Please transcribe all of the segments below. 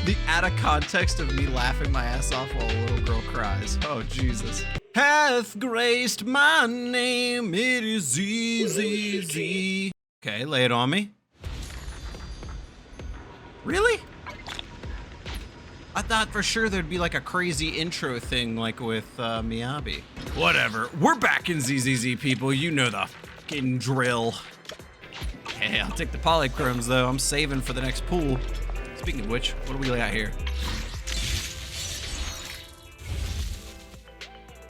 The out of context of me laughing my ass off while a little girl cries. Oh, Jesus. Hath graced my name, it is easy. Okay, lay it on me. Really? I thought for sure there'd be like a crazy intro thing like with Miyabi. Whatever, we're back in ZZZ, people. You know the fucking drill. Hey, I'll take the polychromes though. I'm saving for the next pool. Speaking of which, what do we got here?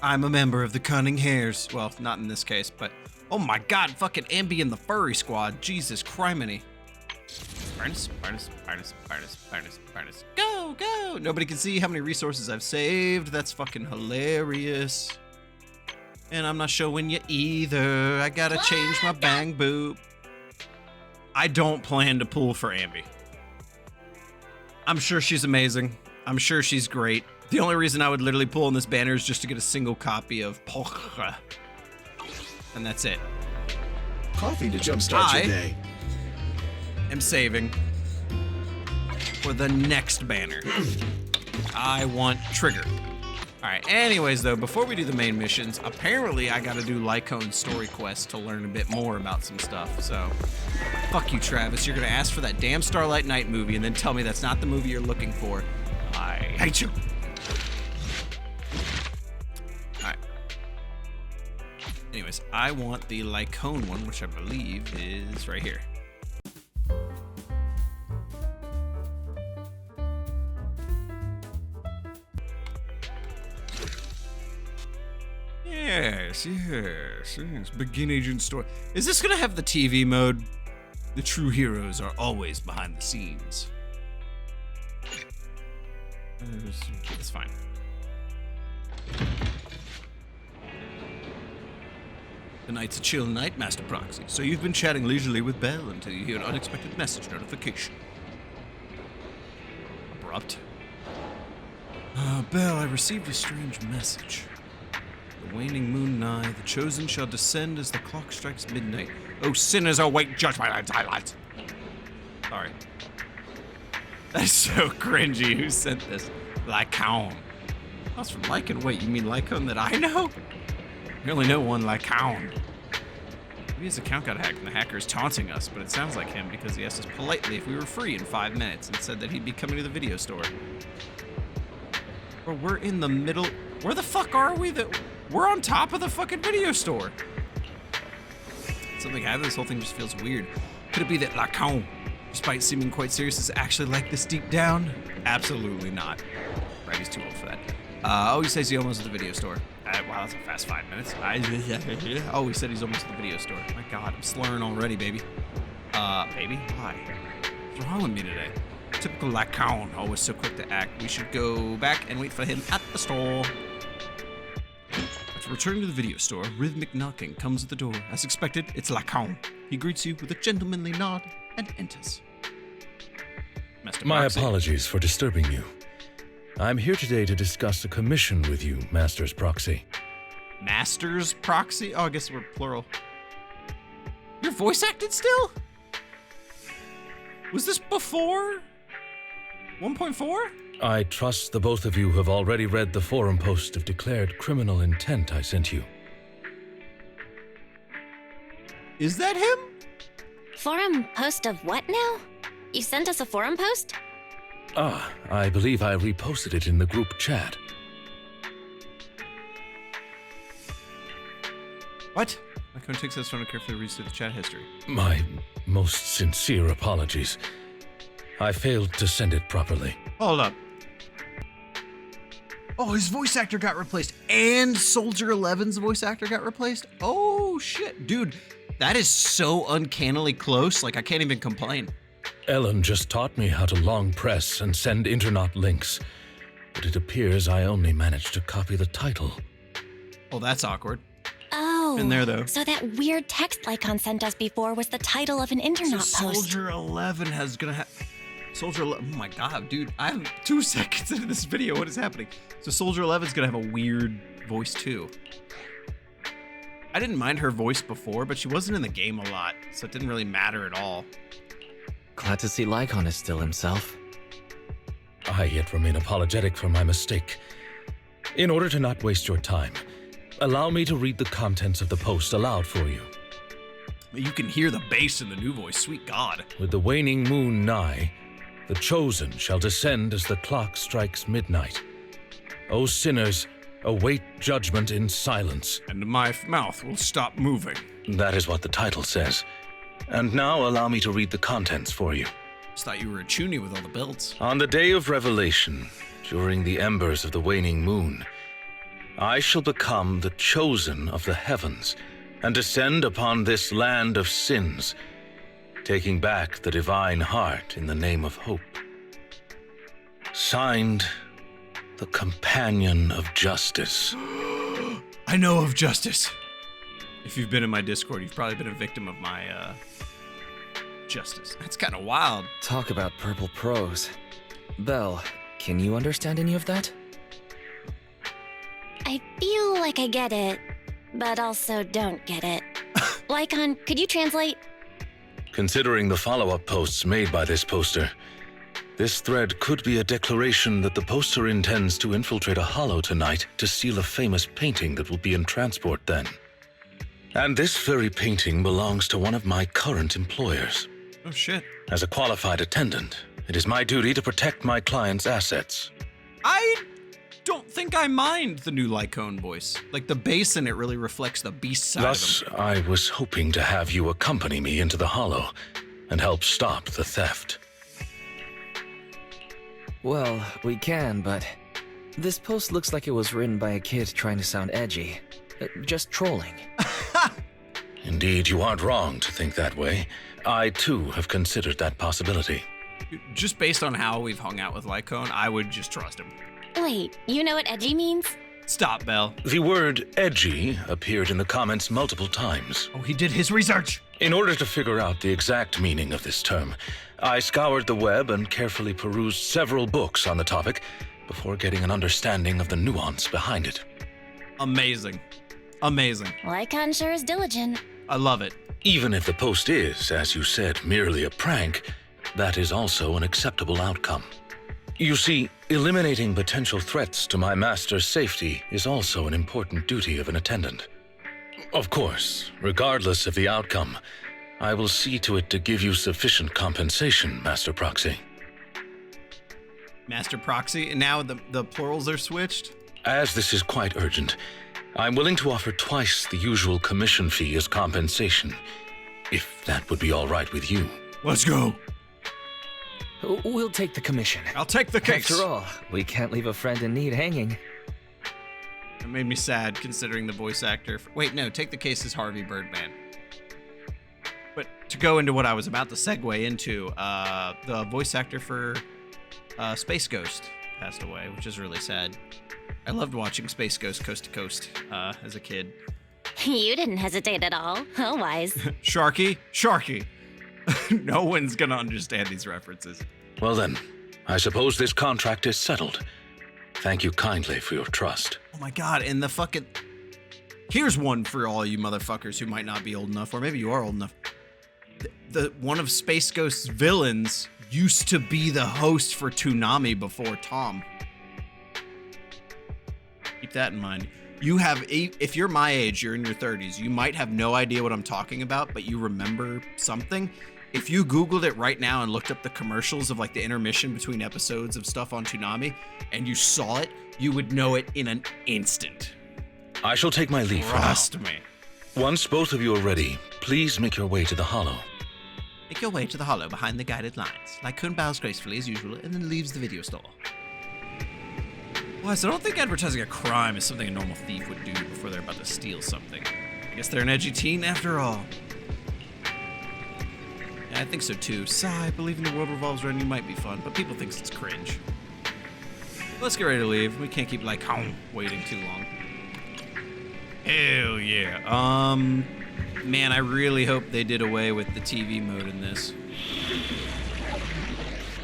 I'm a member of the Cunning Hares. Well, not in this case, but oh my God, fucking Ambi and the Furry Squad. Jesus criminy. Barnus. Go, go. Nobody can see how many resources I've saved. That's fucking hilarious. And I'm not showing you either. I gotta change my bang boop. I don't plan to pull for Ambi. I'm sure she's amazing. I'm sure she's great. The only reason I would literally pull on this banner is just to get a single copy of Polka. And that's it. Coffee to jumpstart your day. I'm saving for the next banner. I want Trigger. All right, anyways though, before we do the main missions, apparently I gotta do Lycaon's story quest to learn a bit more about some stuff, so fuck you, Travis. You're gonna ask for that damn Starlight Knight movie and then tell me that's not the movie you're looking for. I hate you. All right. Anyways, I want the Lycaon one, which I believe is right here. Yes. Begin agent story. Is this gonna have the TV mode? The true heroes are always behind the scenes. It's fine. The night's a chill night, Master Proxy, so you've been chatting leisurely with Belle until you hear an unexpected message notification. Abrupt. Belle, I received a strange message. The waning moon nigh, the chosen shall descend as the clock strikes midnight. Oh, sinners await judgment and twilight. Sorry. That's so cringy. Who sent this? Lycaon. That's from Lycaon. Wait, you mean Lycaon that I know? I only know one Lycaon. Maybe his account got hacked and the hacker is taunting us, but it sounds like him because he asked us politely if we were free in 5 minutes and said that he'd be coming to the video store. Bro, we're in the middle. Where the fuck are we? We're on top of the fucking video store. Something happened. This whole thing just feels weird. Could it be that Lycaon, despite seeming quite serious, is actually like this deep down? Absolutely not. Right, he's too old for that. Oh, he says he almost at the video store. Wow, that's a fast 5 minutes. Oh, he said he's almost at the video store. My God, I'm slurring already, baby. Baby? Hi. What's wrong with me today? Typical Lycaon, always so quick to act. We should go back and wait for him at the store. After returning to the video store, rhythmic knocking comes at the door. As expected, it's Lycaon. He greets you with a gentlemanly nod and enters. Master My Proxy. apologies for disturbing you. I'm here today to discuss a commission with you, Master's Proxy. Master's Proxy? Oh, I guess we're plural. You're voice acted still? Was this before 1.4? I trust the both of you have already read the forum post of declared criminal intent I sent you. Is that him? Forum post of what now? You sent us a forum post? Ah, I believe I reposted it in the group chat. What? Lycaon takes his phone and carefully reads through the chat history. My most sincere apologies. I failed to send it properly. Hold up. Oh, his voice actor got replaced. And Soldier 11's voice actor got replaced? Oh, shit. Dude, that is so uncannily close. Like, I can't even complain. Ellen just taught me how to long press and send internet links, but it appears I only managed to copy the title. Oh, that's awkward. Oh. Been there, though. So that weird text Lycaon sent us before was the title of an internet So post. Soldier 11 has gonna have... Soldier 11... Oh my God, dude. I'm 2 seconds into this video. What is happening? So Soldier 11's gonna have a weird voice, too. I didn't mind her voice before, but she wasn't in the game a lot, so it didn't really matter at all. Glad to see Lycaon is still himself. I yet remain apologetic for my mistake. In order to not waste your time, allow me to read the contents of the post aloud for you. You can hear the bass in the new voice, sweet God. With the waning moon nigh, the chosen shall descend as the clock strikes midnight. O sinners, await judgment in silence. And my mouth will stop moving. That is what the title says. And now allow me to read the contents for you. Just thought you were a chuny with all the belts. On the day of revelation, during the embers of the waning moon, I shall become the chosen of the heavens and descend upon this land of sins, taking back the divine heart in the name of hope. Signed, the Companion of Justice. I know of justice. If you've been in my Discord, you've probably been a victim of my, justice. That's kind of wild. Talk about purple prose. Belle, can you understand any of that? I feel like I get it, but also don't get it. Lycaon, could you translate? Considering the follow-up posts made by this poster, this thread could be a declaration that the poster intends to infiltrate a hollow tonight to steal a famous painting that will be in transport then. And this very painting belongs to one of my current employers. Oh, shit. As a qualified attendant, it is my duty to protect my client's assets. I don't think I mind the new Lycaon voice. Like, the bass in it really reflects the beast side Thus, of him. I was hoping to have you accompany me into the hollow and help stop the theft. Well, we can, but this post looks like it was written by a kid trying to sound edgy. Just trolling. Indeed, you aren't wrong to think that way. I, too, have considered that possibility. Just based on how we've hung out with Lycaon, I would just trust him. Wait, you know what edgy means? Stop, Belle. The word edgy appeared in the comments multiple times. Oh, he did his research. In order to figure out the exact meaning of this term, I scoured the web and carefully perused several books on the topic before getting an understanding of the nuance behind it. Amazing. Amazing. Lycaon sure is diligent. I love it. Even if the post is, as you said, merely a prank, that is also an acceptable outcome. You see, eliminating potential threats to my master's safety is also an important duty of an attendant. Of course, regardless of the outcome, I will see to it to give you sufficient compensation, Master Proxy. Master Proxy, and now the plurals are switched? As this is quite urgent, I'm willing to offer twice the usual commission fee as compensation, if that would be all right with you. Let's go. We'll take the commission. I'll take the case. After all, we can't leave a friend in need hanging. It made me sad considering the voice actor. Wait, no, take the case as Harvey Birdman. But to go into what I was about to segue into, the voice actor for Space Ghost passed away, which is really sad. I loved watching Space Ghost Coast to Coast as a kid. You didn't hesitate at all. Oh, wise. Sharky? No one's gonna understand these references. Well then, I suppose this contract is settled. Thank you kindly for your trust. Oh my god, and the fucking... Here's one for all you motherfuckers who might not be old enough, or maybe you are old enough. The one of Space Ghost's villains used to be the host for Toonami before Tom. Keep that in mind. You have, if you're my age, you're in your 30s, you might have no idea what I'm talking about, but you remember something. If you Googled it right now and looked up the commercials of like the intermission between episodes of stuff on Toonami, and you saw it, you would know it in an instant. I shall take my leave for now. Trust me. Once both of you are ready, please make your way to the hollow. Make your way to the hollow behind the guided lines. Lycaon bows gracefully as usual and then leaves the video store. Well, I don't think advertising a crime is something a normal thief would do before they're about to steal something. I guess they're an edgy teen after all. Yeah, I think so too. Sigh, believing the world revolves around you might be fun, but people think it's cringe. Let's get ready to leave. We can't keep Lycaon waiting too long. Hell yeah. Man, I really hope they did away with the TV mode in this.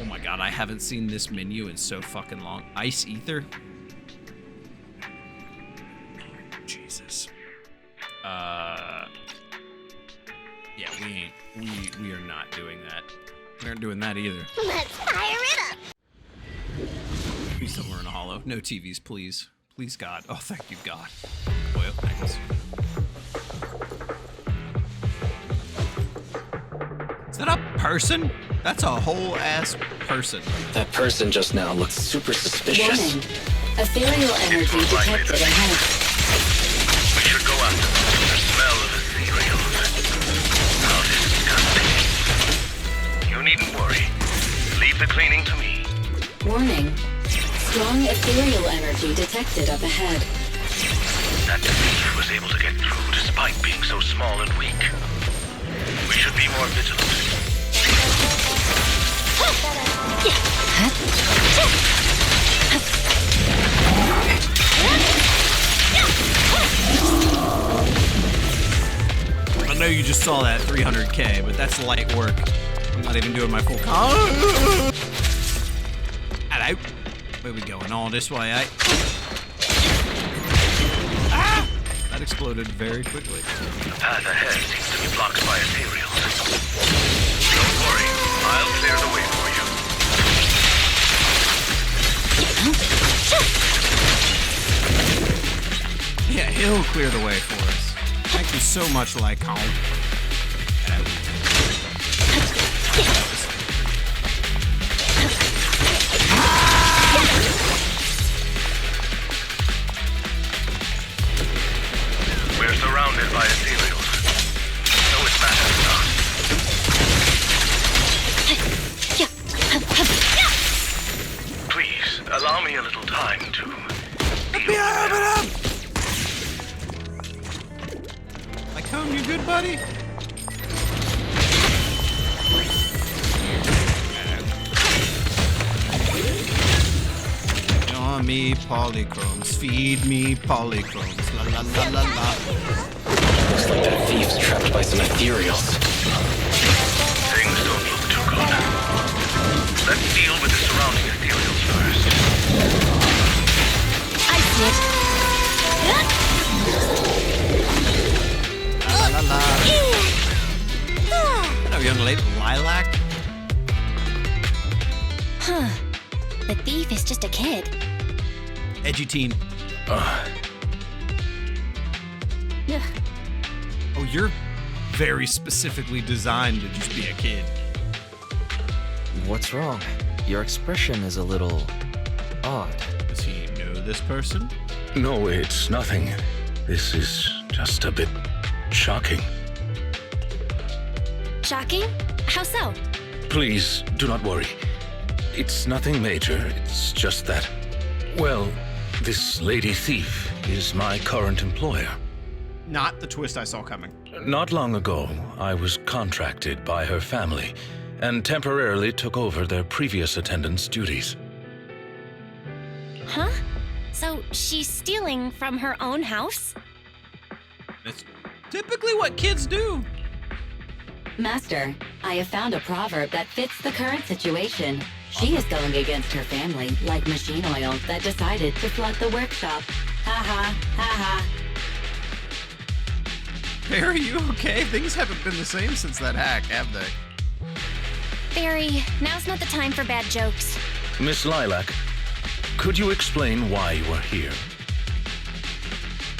Oh my god, I haven't seen this menu in so fucking long. Ice Ether? Jesus. Yeah, we are not doing that. We aren't doing that either. Let's fire it up! be somewhere in a hollow. No TVs, please. Please, God. Oh, thank you, God. Oil, thanks. Is that a person? That's a whole ass person. That person just now looks super suspicious. Warning. Ethereal energy detected ahead. We should go after the smell of ethereal. How disgusting. You needn't worry. Leave the cleaning to me. Warning. Strong ethereal energy detected up ahead. That thief was able to get through despite being so small and weak. We should be more vigilant. I know you just saw that 300K, but that's light work. I'm not even doing my full Hello. Where we going? All this way, eh? Ah! That exploded very quickly. The path ahead seems to be blocked by ethereals. Don't worry, I'll clear the way for you. Yeah, he'll clear the way for us. Thank you so much, Lycaon. Hello. We're surrounded by ethereals. So it matters not. Please, allow me a little time to deal with them. Lycaon, you good, buddy? Feed me polychromes, feed me polychromes, la la la la la. Looks like that thief's trapped by some ethereals. Things don't look too good. Let's deal with the surrounding ethereals first. I see it. La la la. Hello, young lady. Lilac? Huh. The thief is just a kid. Edgy teen. Ugh. Oh, you're very specifically designed to just be a kid. What's wrong? Your expression is a little odd. Does he know this person? No, it's nothing. This is just a bit shocking. Shocking? How so? Please, do not worry. It's nothing major. It's just that, well, this lady thief is my current employer. Not the twist I saw coming. Not long ago, I was contracted by her family and temporarily took over their previous attendant's duties. Huh? So she's stealing from her own house? That's typically what kids do. Master, I have found a proverb that fits the current situation. She is going against her family, like machine oil that decided to flood the workshop. Ha ha, ha ha. Barry, you okay? Things haven't been the same since that hack, have they? Barry, now's not the time for bad jokes. Miss Lilac, could you explain why you are here?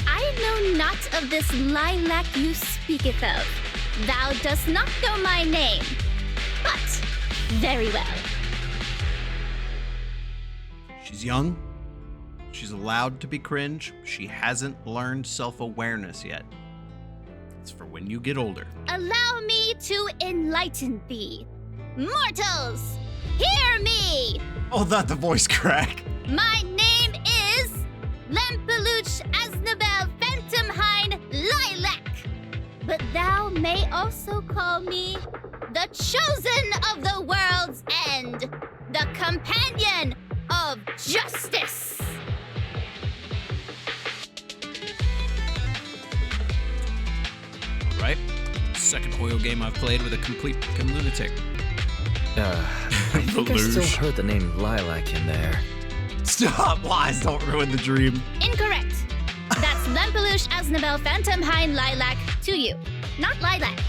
I know not of this lilac you speaketh of. Thou dost not know my name. But, very well. She's young. She's allowed to be cringe. She hasn't learned self-awareness yet. It's for when you get older. Allow me to enlighten thee. Mortals, hear me! Oh, not the voice crack. My name is Lempeluch Aznabel Phantomhine Lilac. But thou may also call me the chosen of the world's end, the companion of justice. All right. Second oil game I've played with a complete fucking lunatic. I think I still heard the name Lilac in there. Stop! Lies don't ruin the dream. Incorrect. That's Lempeluch Aznabel Phantomhine Lilac to you, not Lilac.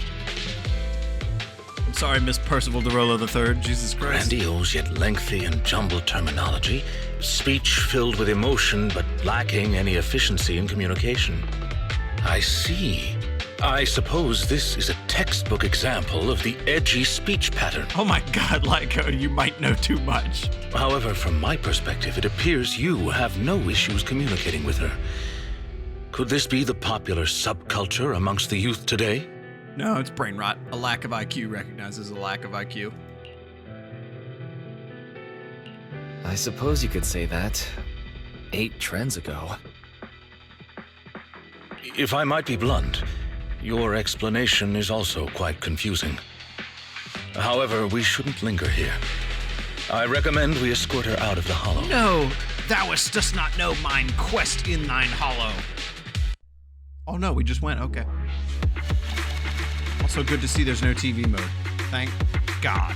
Sorry, Miss Percival DeRollo III. Jesus Christ. Grandiose yet lengthy and jumbled terminology, speech filled with emotion but lacking any efficiency in communication. I see. I suppose this is a textbook example of the edgy speech pattern. Oh my god, Lycaon, you might know too much. However, from my perspective, it appears you have no issues communicating with her. Could this be the popular subculture amongst the youth today? No, it's brain rot. A lack of IQ recognizes a lack of IQ. I suppose you could say that. 8 trends ago. If I might be blunt, your explanation is also quite confusing. However, we shouldn't linger here. I recommend we escort her out of the hollow. No, thou dost not know mine quest in thine hollow. Oh no, we just went, okay. Also good to see there's no TV mode. Thank God.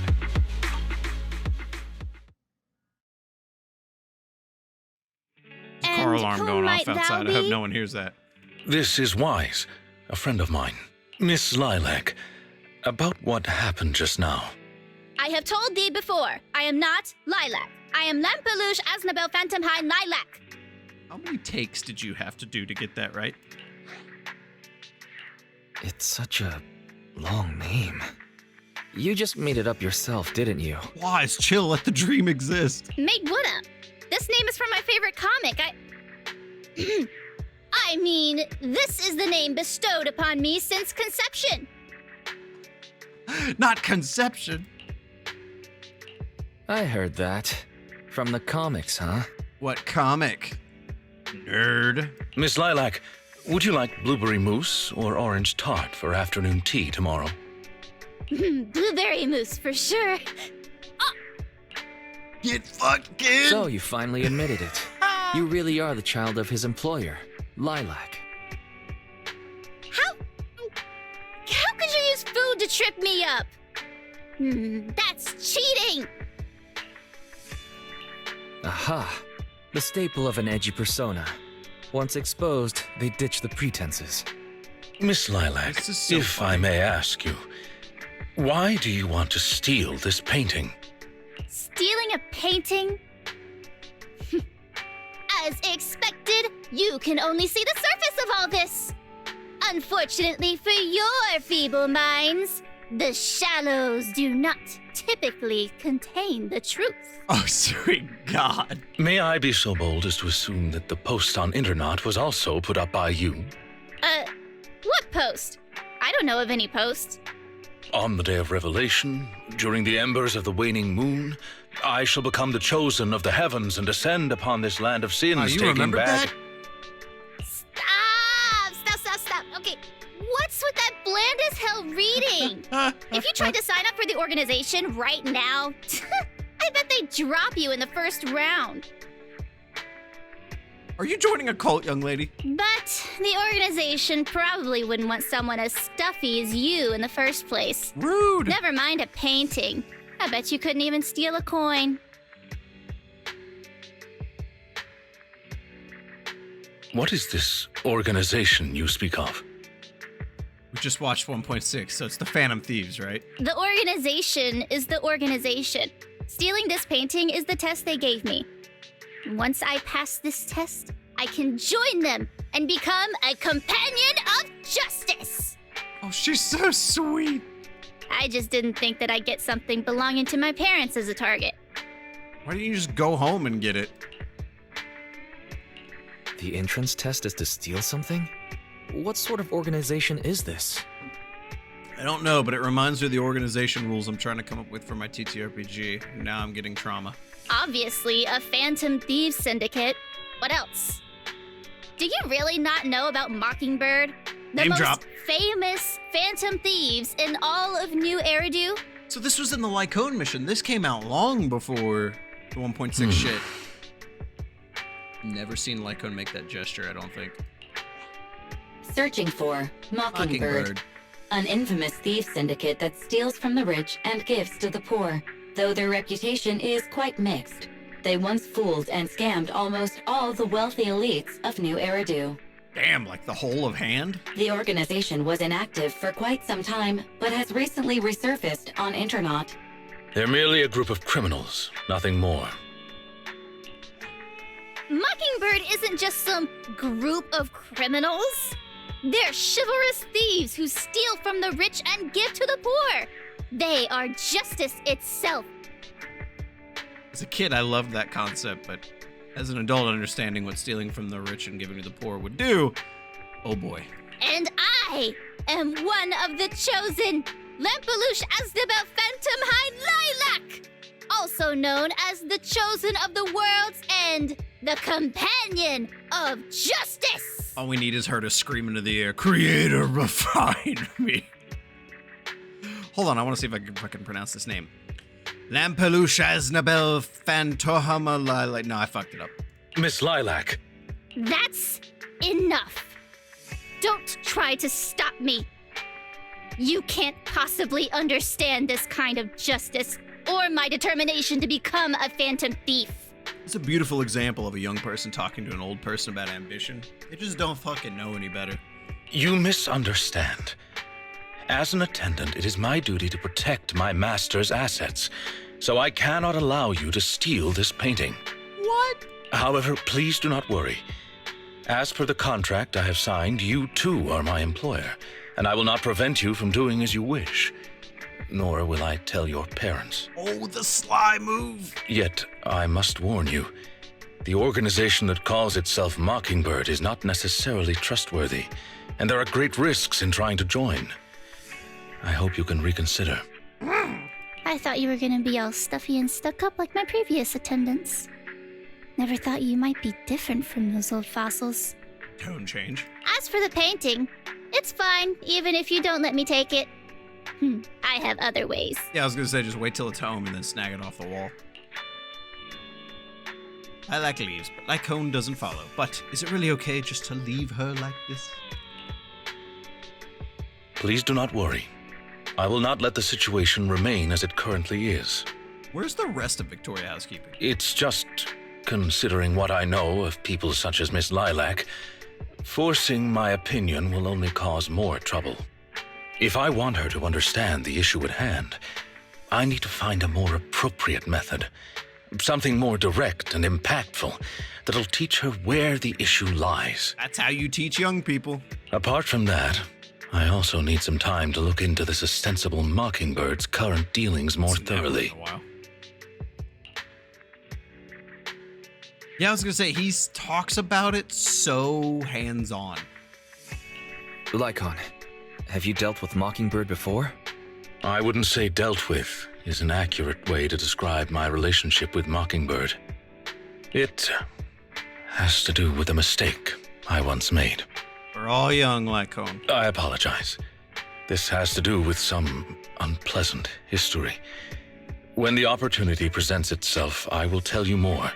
There's a car And alarm who going off might thou outside. I hope be? no one hears that. This is Wise, a friend of mine. Miss Lilac, about what happened just now. I have told thee before, I am not Lilac. I am Lampeluche Asnabel Phantomhine Lilac. How many takes did you have to do to get that right? It's such a long name. You just made it up yourself, didn't you? Wise, chill, let the dream exist. Made what up? This name is from my favorite comic. I mean, this is the name bestowed upon me since conception. Not conception. I heard that. From the comics, huh? What comic? Nerd. Miss Lilac, would you like blueberry mousse or orange tart for afternoon tea tomorrow? Blueberry mousse for sure. Get fucked, kid. So you finally admitted it. You really are the child of his employer, Lilac. How could you use food to trip me up? That's cheating. Aha! The staple of an edgy persona. Once exposed, they ditch the pretenses. Miss Lilac, This is so if I may ask you, why do you want to steal this painting? Stealing a painting? As expected, you can only see the surface of all this. Unfortunately for your feeble minds, the shallows do not typically contain the truth. Oh, sweet God. May I be so bold as to assume that the post on Internet was also put up by you? What post? I don't know of any post. On the day of revelation, during the embers of the waning moon, I shall become the chosen of the heavens and descend upon this land of sins, Oh, you taking remembered back. that? Stop. Okay, what's with that bland as hell reading? If you tried to sign up for the organization right now, I bet they'd drop you in the first round. Are you joining a cult, young lady? But the organization probably wouldn't want someone as stuffy as you in the first place. Rude. Never mind a painting. I bet you couldn't even steal a coin. What is this organization you speak of? We just watched 1.6, so it's the Phantom Thieves, right? The organization is the organization. Stealing this painting is the test they gave me. Once I pass this test, I can join them and become a companion of justice. Oh, she's so sweet. I just didn't think that I'd get something belonging to my parents as a target. Why don't you just go home and get it? The entrance test is to steal something? What sort of organization is this? I don't know, but it reminds me of the organization rules I'm trying to come up with for my TTRPG. Now I'm getting trauma. Obviously, a Phantom Thieves Syndicate. What else? Do you really not know about Mockingbird? The Name most drop. famous Phantom Thieves in all of New Eridu? So this was in the Lycaon mission. This came out long before the 1.6 shit. Never seen Lycaon make that gesture, I don't think. Searching for Mockingbird, an infamous thief syndicate that steals from the rich and gives to the poor. Though their reputation is quite mixed, they once fooled and scammed almost all the wealthy elites of New Eridu. Damn, like the whole of hand? The organization was inactive for quite some time, but has recently resurfaced on Internaut. They're merely a group of criminals, nothing more. Mockingbird isn't just some group of criminals. They're chivalrous thieves who steal from the rich and give to the poor. They are justice itself. As a kid, I loved that concept, but as an adult, understanding what stealing from the rich and giving to the poor would do, oh boy. And I am one of the chosen, Lampeluche Asdabel Phantom High Lilac, also known as the chosen of the world's end, the companion of justice. All we need is her to scream into the air, Creator, refine me. Hold on, I want to see if I can pronounce this name. Lampeluche Asnabel Phantohama Lilac. No, I fucked it up. Miss Lilac. That's enough. Don't try to stop me. You can't possibly understand this kind of justice or my determination to become a phantom thief. It's a beautiful example of a young person talking to an old person about ambition. They just don't fucking know any better. You misunderstand. As an attendant, it is my duty to protect my master's assets, so I cannot allow you to steal this painting. What? However, please do not worry. As per the contract I have signed, you too are my employer, and I will not prevent you from doing as you wish. Nor will I tell your parents. Oh, the sly move. Yet, I must warn you, the organization that calls itself Mockingbird is not necessarily trustworthy, and there are great risks in trying to join. I hope you can reconsider. I thought you were gonna be all stuffy and stuck up like my previous attendants. Never thought you might be different from those old fossils. Tone change. As for the painting, it's fine, even if you don't let me take it. I have other ways. Yeah, I was gonna say just wait till it's home and then snag it off the wall. Lilac leaves, but Lycaon doesn't follow. But is it really okay just to leave her like this? Please do not worry. I will not let the situation remain as it currently is. Where's the rest of Victoria housekeeping? It's just, considering what I know of people such as Miss Lilac, forcing my opinion will only cause more trouble. If I want her to understand the issue at hand, I need to find a more appropriate method. Something more direct and impactful that'll teach her where the issue lies. That's how you teach young people. Apart from that, I also need some time to look into this ostensible Mockingbird's current dealings more thoroughly. Yeah, I was gonna say, he talks about it so hands-on. Lycaon, have you dealt with Mockingbird before? I wouldn't say dealt with is an accurate way to describe my relationship with Mockingbird. It has to do with a mistake I once made. We're all young, Lycaon. I apologize. This has to do with some unpleasant history. When the opportunity presents itself, I will tell you more.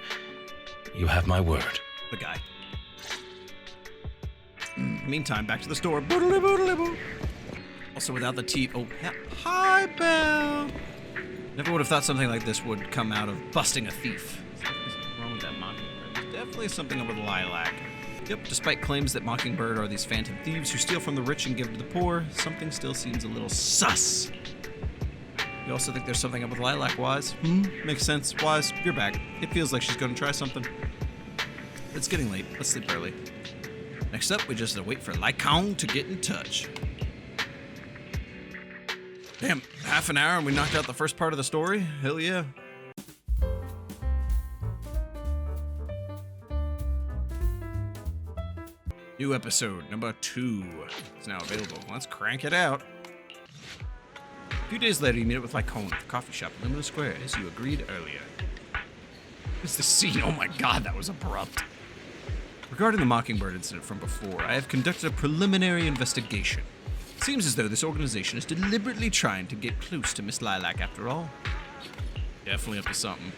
You have my word. The guy. Meantime, back to the store. Boodly boodly boo. Also, without the teeth. Oh, yeah. Hi, Belle. Never would have thought something like this would come out of busting a thief. There's something wrong with that Mockingbird. There's definitely something up with Lilac. Yep, despite claims that Mockingbird are these phantom thieves who steal from the rich and give to the poor, something still seems a little sus. You also think there's something up with Lilac, Wise? Makes sense. Wise, you're back. It feels like she's gonna try something. It's getting late. Let's sleep early. Next up, we just have to wait for Lycaon to get in touch. Damn, half an hour and we knocked out the first part of the story? Hell yeah. New episode number 2 is now available. Let's crank it out. A few days later, you meet up with Lycaon at the coffee shop in Lumina Square, as you agreed earlier. It's the scene. Oh my god, that was abrupt. Regarding the Mockingbird incident from before, I have conducted a preliminary investigation. It seems as though this organization is deliberately trying to get close to Miss Lilac after all. Definitely up to something.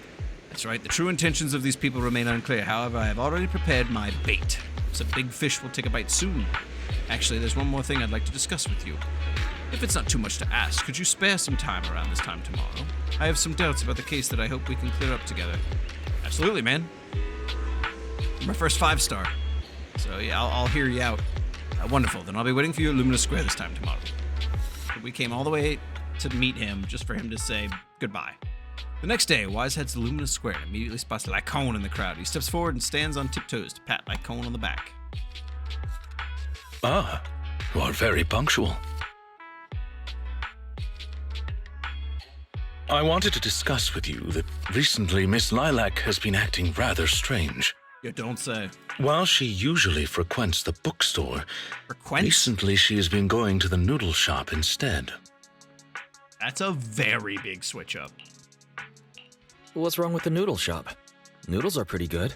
That's right, the true intentions of these people remain unclear. However, I have already prepared my bait. Some big fish will take a bite soon. Actually, there's one more thing I'd like to discuss with you. If it's not too much to ask, could you spare some time around this time tomorrow? I have some doubts about the case that I hope we can clear up together. Absolutely, man. My first 5-star. So yeah, I'll hear you out. Wonderful. Then I'll be waiting for you at Lumina Square this time tomorrow. We came all the way to meet him just for him to say goodbye. The next day, Wise heads to Lumina Square and immediately spots Lycaon in the crowd. He steps forward and stands on tiptoes to pat Lycaon on the back. Ah, you are very punctual. I wanted to discuss with you that recently Miss Lilac has been acting rather strange. You don't say. While she usually frequents the bookstore, recently she has been going to the noodle shop instead. That's a very big switch up. What's wrong with the noodle shop? Noodles are pretty good.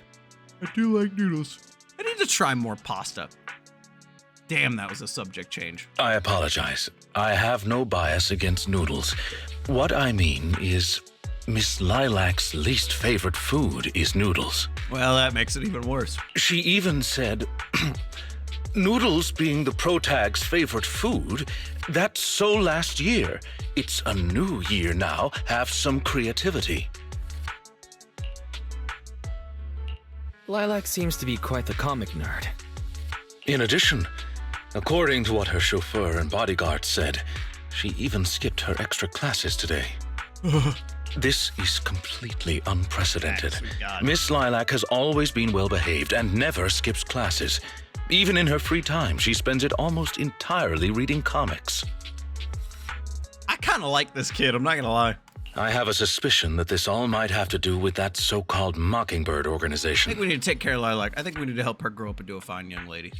I do like noodles. I need to try more pasta. Damn, that was a subject change. I apologize. I have no bias against noodles. What I mean is, Miss Lilac's least favorite food is noodles. Well, that makes it even worse. She even said, noodles being the protag's favorite food, that's so last year. It's a new year now. Have some creativity. Lilac seems to be quite the comic nerd. In addition, according to what her chauffeur and bodyguard said, she even skipped her extra classes today. This is completely unprecedented. Miss Lilac has always been well-behaved and never skips classes. Even in her free time, she spends it almost entirely reading comics. I kind of like this kid, I'm not gonna lie. I have a suspicion that this all might have to do with that so-called Mockingbird I organization. think we need to take care of Lilac. I think we need to help her grow up into a fine young lady.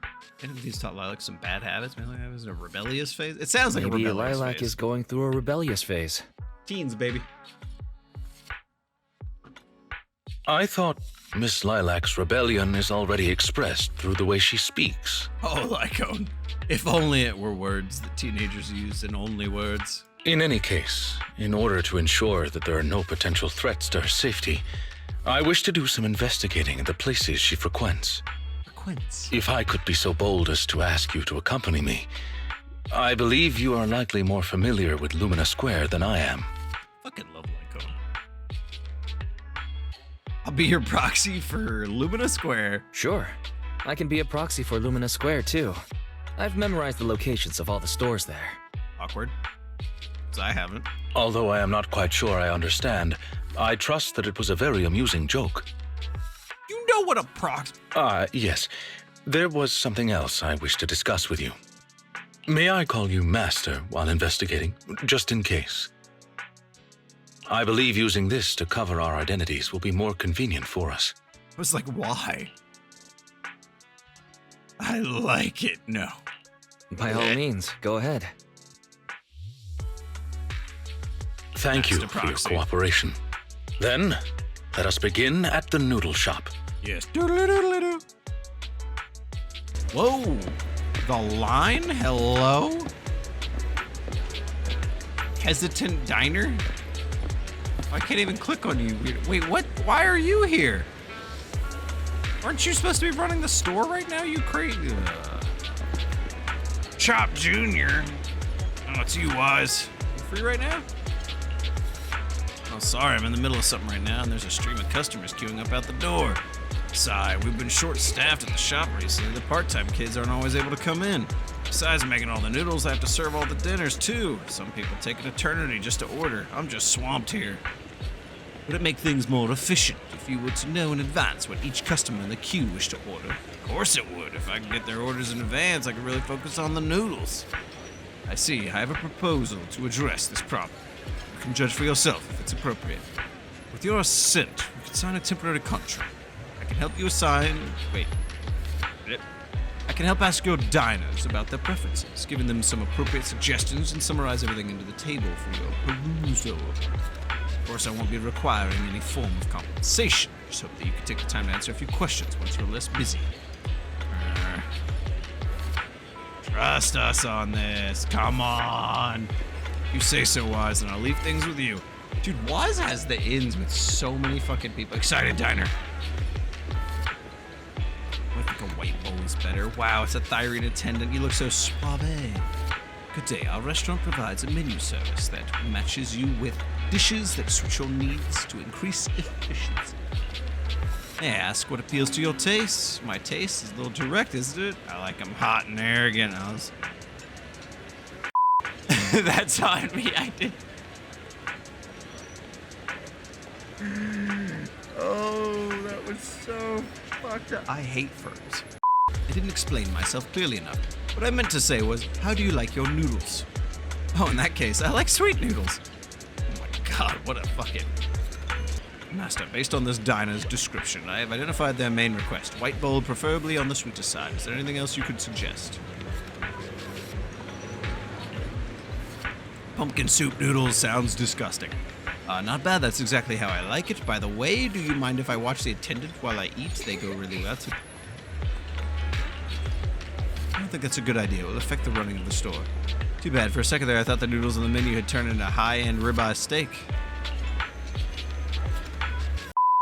I think he's taught Lilac some bad habits. Maybe Lilac was in a rebellious phase. It sounds like Maybe a rebellious Lilac phase. is going through a rebellious phase. Teens, baby. I thought Miss Lilac's rebellion is already expressed through the way she speaks. Oh, Lycaon. If only it were words that teenagers use and only words. In any case, in order to ensure that there are no potential threats to her safety, I wish to do some investigating at the places she frequents. If I could be so bold as to ask you to accompany me. I believe you are likely more familiar with Lumina Square than I am. Fucking love Lycaon. I'll be your proxy for Lumina Square. Sure. I can be a proxy for Lumina Square, too. I've memorized the locations of all the stores there. Awkward. 'Cause I haven't. Although I am not quite sure I understand, I trust that it was a very amusing joke. You know what a proxy... Yes. There was something else I wish to discuss with you. May I call you Master while investigating, just in case? I believe using this to cover our identities will be more convenient for us. I was like, why? I like it. No. By all means, go ahead. Thank you Master for your proxy. cooperation. Then, let us begin at the noodle shop. Yes. Doodle-doodle-doo. Whoa. The line? Hello? Hesitant diner? I can't even click on you. Wait, what? Why are you here? Aren't you supposed to be running the store right now, you crazy? Chop Junior. Oh, it's you, Wise. You free right now? Oh, sorry, I'm in the middle of something right now, and there's a stream of customers queuing up out the door. Sigh, we've been short-staffed at the shop recently. The part-time kids aren't always able to come in. Besides making all the noodles, I have to serve all the dinners, too. Some people take an eternity just to order. I'm just swamped here. Would it make things more efficient if you were to know in advance what each customer in the queue wished to order? Of course it would. If I could get their orders in advance, I could really focus on the noodles. I see. I have a proposal to address this problem. You can judge for yourself if it's appropriate. With your assent, we can sign a temporary contract. I can help you assign... Wait. I can help ask your diners about their preferences, giving them some appropriate suggestions and summarize everything into the table for your perusal. Of course, I won't be requiring any form of compensation. Just hope that you can take the time to answer a few questions once you're less busy. Trust us on this. Come on. You say so, Wise, and I'll leave things with you. Dude, Wise has the ins with so many fucking people. Excited diner. I think a white bowl is better. Wow, it's a thyroid attendant. You look so suave. Good day. Our restaurant provides a menu service that matches you with dishes that suit your needs to increase efficiency. May I ask what appeals to your taste? My taste is a little direct, isn't it? I like them hot and arrogant. That's on me. I did. Oh, that was so fucked up. I hate furs. I didn't explain myself clearly enough. What I meant to say was, how do you like your noodles? Oh, in that case, I like sweet noodles. Oh my god, what a fucking... Master, based on this diner's description, I have identified their main request. White bowl, preferably on the sweeter side. Is there anything else you could suggest? Pumpkin soup noodles sounds disgusting. Not bad, that's exactly how I like it. By the way, do you mind if I watch the attendant while I eat? They go really well too. I don't think that's a good idea. It will affect the running of the store. Too bad. For a second there, I thought the noodles on the menu had turned into high-end ribeye steak.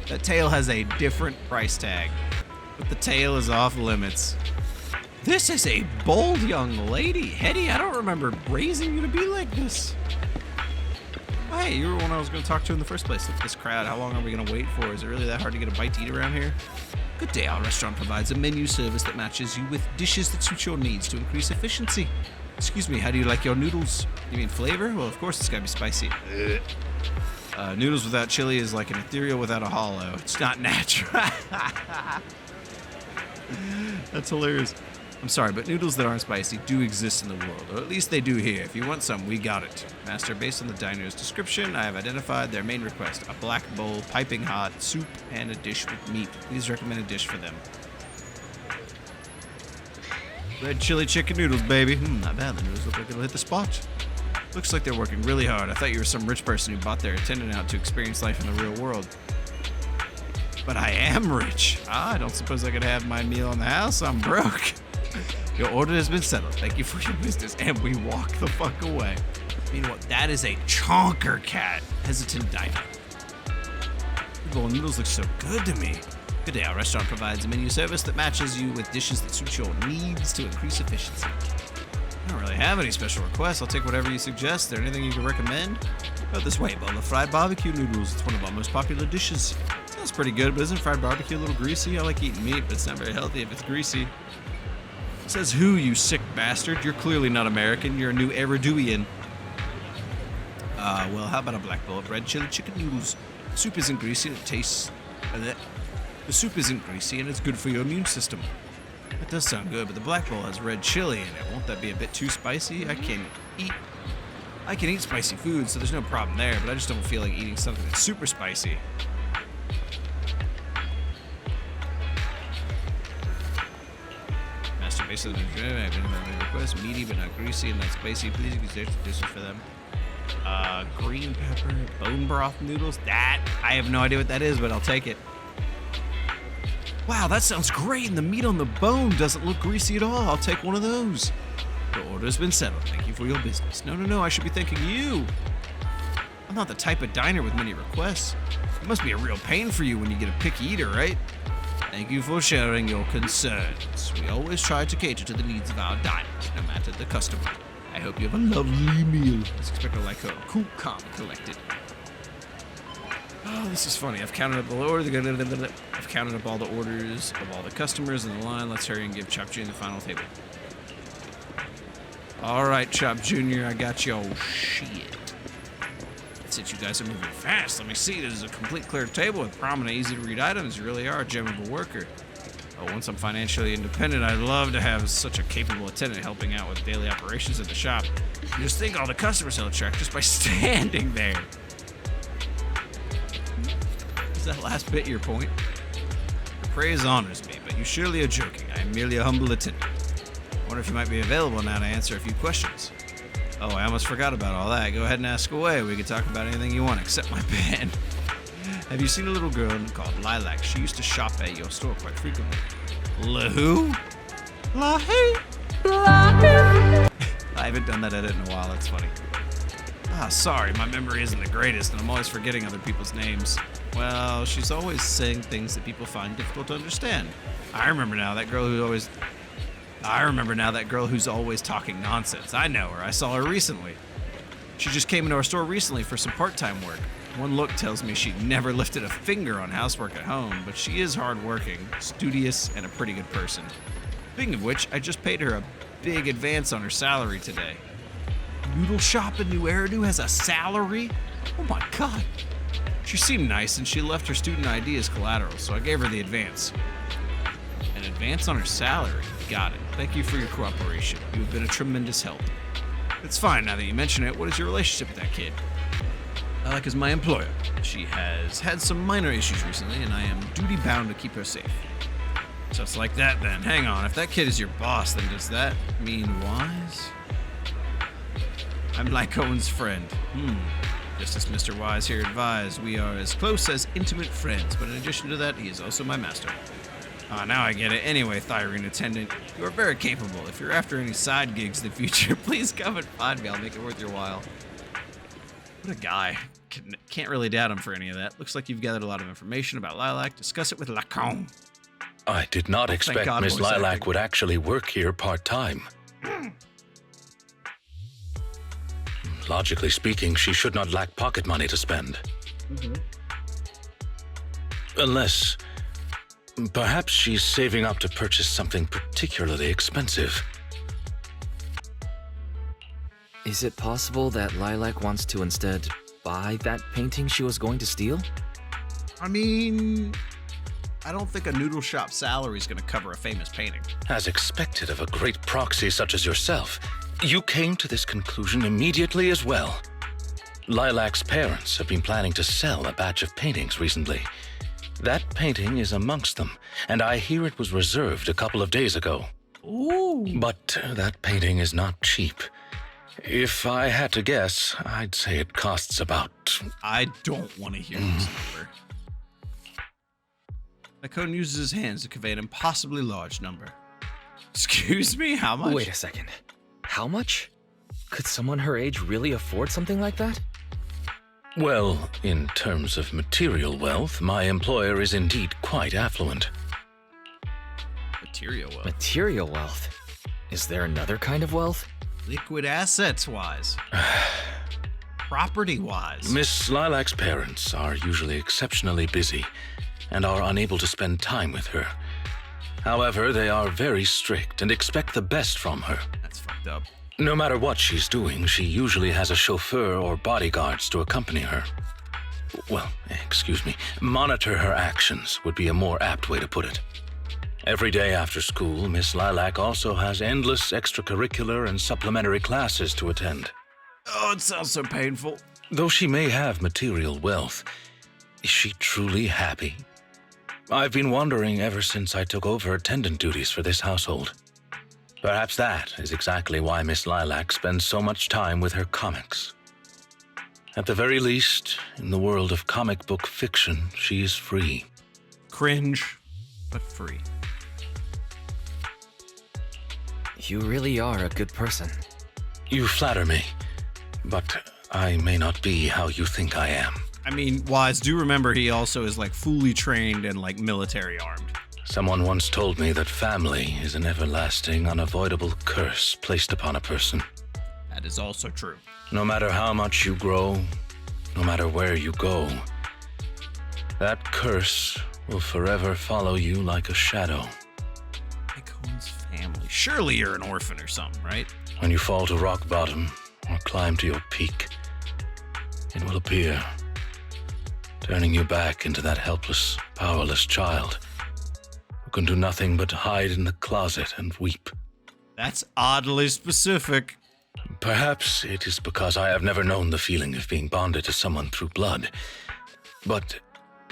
That tail has a different price tag, but the tail is off limits. This is a bold young lady. Hetty, I don't remember raising you to be like this. Oh, hey, you were one I was going to talk to in the first place. Look at this crowd. How long are we going to wait for? Is it really that hard to get a bite to eat around here? Good day. Our restaurant provides a menu service that matches you with dishes that suit your needs to increase efficiency. Excuse me, how do you like your noodles? You mean flavor? Well, of course it's got to be spicy. Noodles without chili is like an ethereal without a hollow. It's not natural. That's hilarious. I'm sorry, but noodles that aren't spicy do exist in the world, or at least they do here. If you want some, we got it. Master, based on the diner's description, I have identified their main request, a black bowl, piping hot, soup, and a dish with meat. Please recommend a dish for them. Red chili chicken noodles, baby. Not bad. The noodles look like it'll hit the spot. Looks like they're working really hard. I thought you were some rich person who bought their attendant out to experience life in the real world. But I am rich. I don't suppose I could have my meal in the house. I'm broke. Your order has been settled. Thank you for your business. And we walk the fuck away. Meanwhile, that is a chonker cat. Hesitant diner. The bowl of noodles looks so good to me. Good day. Our restaurant provides a menu service that matches you with dishes that suit your needs to increase efficiency. I don't really have any special requests. I'll take whatever you suggest. Is there anything you can recommend? Oh, this way, bowl of fried barbecue noodles. It's one of our most popular dishes. Sounds pretty good, but isn't fried barbecue a little greasy? I like eating meat, but it's not very healthy if it's greasy. Says who, you sick bastard? You're clearly not American. You're a new Eriduian. Well, how about a black bowl of red chili chicken noodles? The soup isn't greasy and it tastes... The soup isn't greasy and it's good for your immune system. That does sound good, but the black bowl has red chili in it. Won't that be a bit too spicy? I can eat spicy food, so there's no problem there, but I just don't feel like eating something that's super spicy. Master, basically, request meaty but not greasy and not spicy. Please use dishes for them. Green pepper, bone broth noodles. That, I have no idea what that is, but I'll take it. Wow, that sounds great, and the meat on the bone doesn't look greasy at all. I'll take one of those. The order's been settled. Thank you for your business. No, I should be thanking you. I'm not the type of diner with many requests. It must be a real pain for you when you get a picky eater, right? Thank you for sharing your concerns. We always try to cater to the needs of our diners, no matter the customer. I hope you have a lovely meal. Let's expect a Lycaon. Cool, calm, collected. Oh, this is funny. I've counted up all the orders of all the customers in the line. Let's hurry and give Chop Jr. the final table. All right, Chop Jr., I got your shit. That's it. You guys are moving fast. Let me see. This is a complete clear table with prominent, easy-to-read items. You really are a gem of a worker. Oh, once I'm financially independent, I'd love to have such a capable attendant helping out with daily operations at the shop. You just think all the customers he'll attract just by standing there. Is that last bit your point? Your praise honors me, but you surely are joking. I am merely a humble attendant. I wonder if you might be available now to answer a few questions. Oh, I almost forgot about all that. Go ahead and ask away. We can talk about anything you want except my pen. Have you seen a little girl called Lilac? She used to shop at your store quite frequently. Who? I haven't done that edit in a while. That's funny. Sorry, my memory isn't the greatest, and I'm always forgetting other people's names. Well, she's always saying things that people find difficult to understand. I remember now that girl who's always talking nonsense. I know her. I saw her recently. She just came into our store recently for some part-time work. One look tells me she never lifted a finger on housework at home, but she is hardworking, studious, and a pretty good person. Speaking of which, I just paid her a big advance on her salary today. Noodle shop in New Eridu has a salary? Oh my god. She seemed nice and she left her student ID as collateral, so I gave her the advance. An advance on her salary? Got it. Thank you for your cooperation. You have been a tremendous help. It's fine now that you mention it. What is your relationship with that kid? Lilac is my employer. She has had some minor issues recently, and I am duty-bound to keep her safe. So it's like that then. Hang on, if that kid is your boss, then does that mean Wise? I'm Lycaon's friend. Just as Mr. Wise here advised, we are as close as intimate friends, but in addition to that, he is also my master. Now I get it. Anyway, Thyrene attendant, you are very capable. If you're after any side gigs in the future, please come and find me. I'll make it worth your while. What a guy. Can't really doubt him for any of that. Looks like you've gathered a lot of information about Lilac. Discuss it with Lycaon. I did not expect God Miss voice Lilac acting. would actually work here part-time. Logically speaking, she should not lack pocket money to spend. Unless, perhaps she's saving up to purchase something particularly expensive. Is it possible that Lilac wants to instead buy that painting she was going to steal? I mean, I don't think a noodle shop salary is going to cover a famous painting. As expected of a great proxy such as yourself, you came to this conclusion immediately as well. Lilac's parents have been planning to sell a batch of paintings recently. That painting is amongst them, and I hear it was reserved a couple of days ago. Ooh. But that painting is not cheap. If I had to guess, I'd say it costs about... I don't want to hear this number. Lycaon uses his hands to convey an impossibly large number. Excuse me, how much? Wait a second. How much? Could someone her age really afford something like that? Well, in terms of material wealth, my employer is indeed quite affluent. Material wealth. Material wealth? Is there another kind of wealth? Liquid assets wise. Property wise. Miss Lilac's parents are usually exceptionally busy and are unable to spend time with her. However, they are very strict and expect the best from her. That's fucked up. No matter what she's doing, she usually has a chauffeur or bodyguards to accompany her. Well, excuse me, monitor her actions would be a more apt way to put it. Every day after school, Miss Lilac also has endless extracurricular and supplementary classes to attend. Oh, it sounds so painful. Though she may have material wealth, is she truly happy? I've been wondering ever since I took over attendant duties for this household. Perhaps that is exactly why Miss Lilac spends so much time with her comics. At the very least, in the world of comic book fiction, she is free. Cringe, but free. You really are a good person. You flatter me, but I may not be how you think I am. I mean, Wise, do remember he also is like fully trained and like military armed. Someone once told me that family is an everlasting, unavoidable curse placed upon a person. That is also true. No matter how much you grow, no matter where you go, that curse will forever follow you like a shadow. Lycaon's family. Surely you're an orphan or something, right? When you fall to rock bottom or climb to your peak, it will appear, turning you back into that helpless, powerless child who can do nothing but hide in the closet and weep. That's oddly specific. Perhaps it is because I have never known the feeling of being bonded to someone through blood. But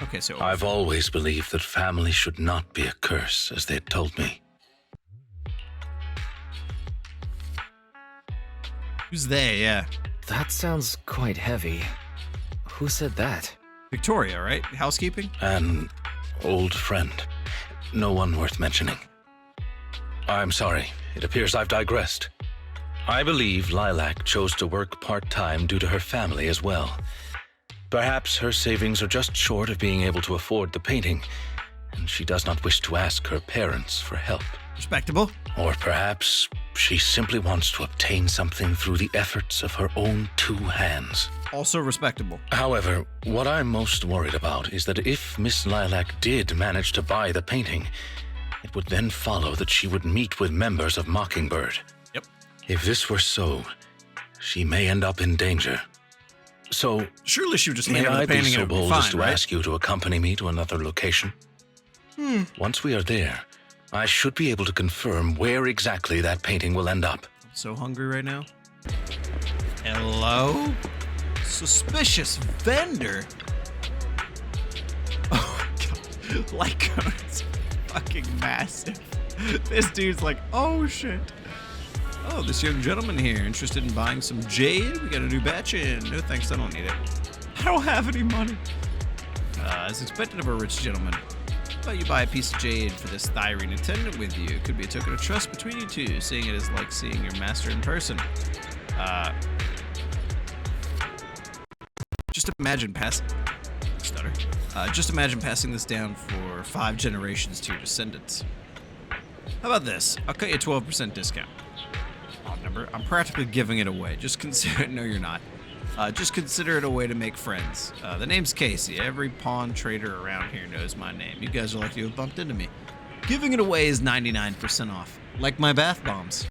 Okay, so I've always believed that family should not be a curse, as they had told me. who's they? Yeah. That sounds quite heavy. Who said that? Victoria, right? Housekeeping? An old friend. No one worth mentioning. I'm sorry. It appears I've digressed. I believe Lilac chose to work part-time due to her family as well. Perhaps her savings are just short of being able to afford the painting, and she does not wish to ask her parents for help. Respectable. Or perhaps she simply wants to obtain something through the efforts of her own 2 hands. Also respectable. However, what I'm most worried about is that if Miss Lilac did manage to buy the painting, it would then follow that she would meet with members of Mockingbird. Yep. If this were so, she may end up in danger. So, Surely she would just may hand her I the be painting so and it would be bold as fine, to right? ask you to accompany me to another location? Once we are there, I should be able to confirm where exactly that painting will end up. I'm so hungry right now. Hello? Suspicious vendor? Oh my god. Lycaon's fucking massive. This dude's like, oh shit. Oh, this young gentleman here, interested in buying some jade? We got a new batch in. No thanks, I don't need it. I don't have any money. As expected of a rich gentleman. How about you buy a piece of jade for this Thyrene attendant with you? It could be a token of trust between you two. Seeing it is like seeing your master in person. Just imagine just imagine passing this down for 5 generations to your descendants. How about this? I'll cut you a 12% discount. Odd number. I'm practically giving it away. Just consider it. No, you're not. Just consider it a way to make friends. The name's Casey. Every pawn trader around here knows my name. You guys are lucky to have bumped into me. Giving it away is 99% off. Like my bath bombs.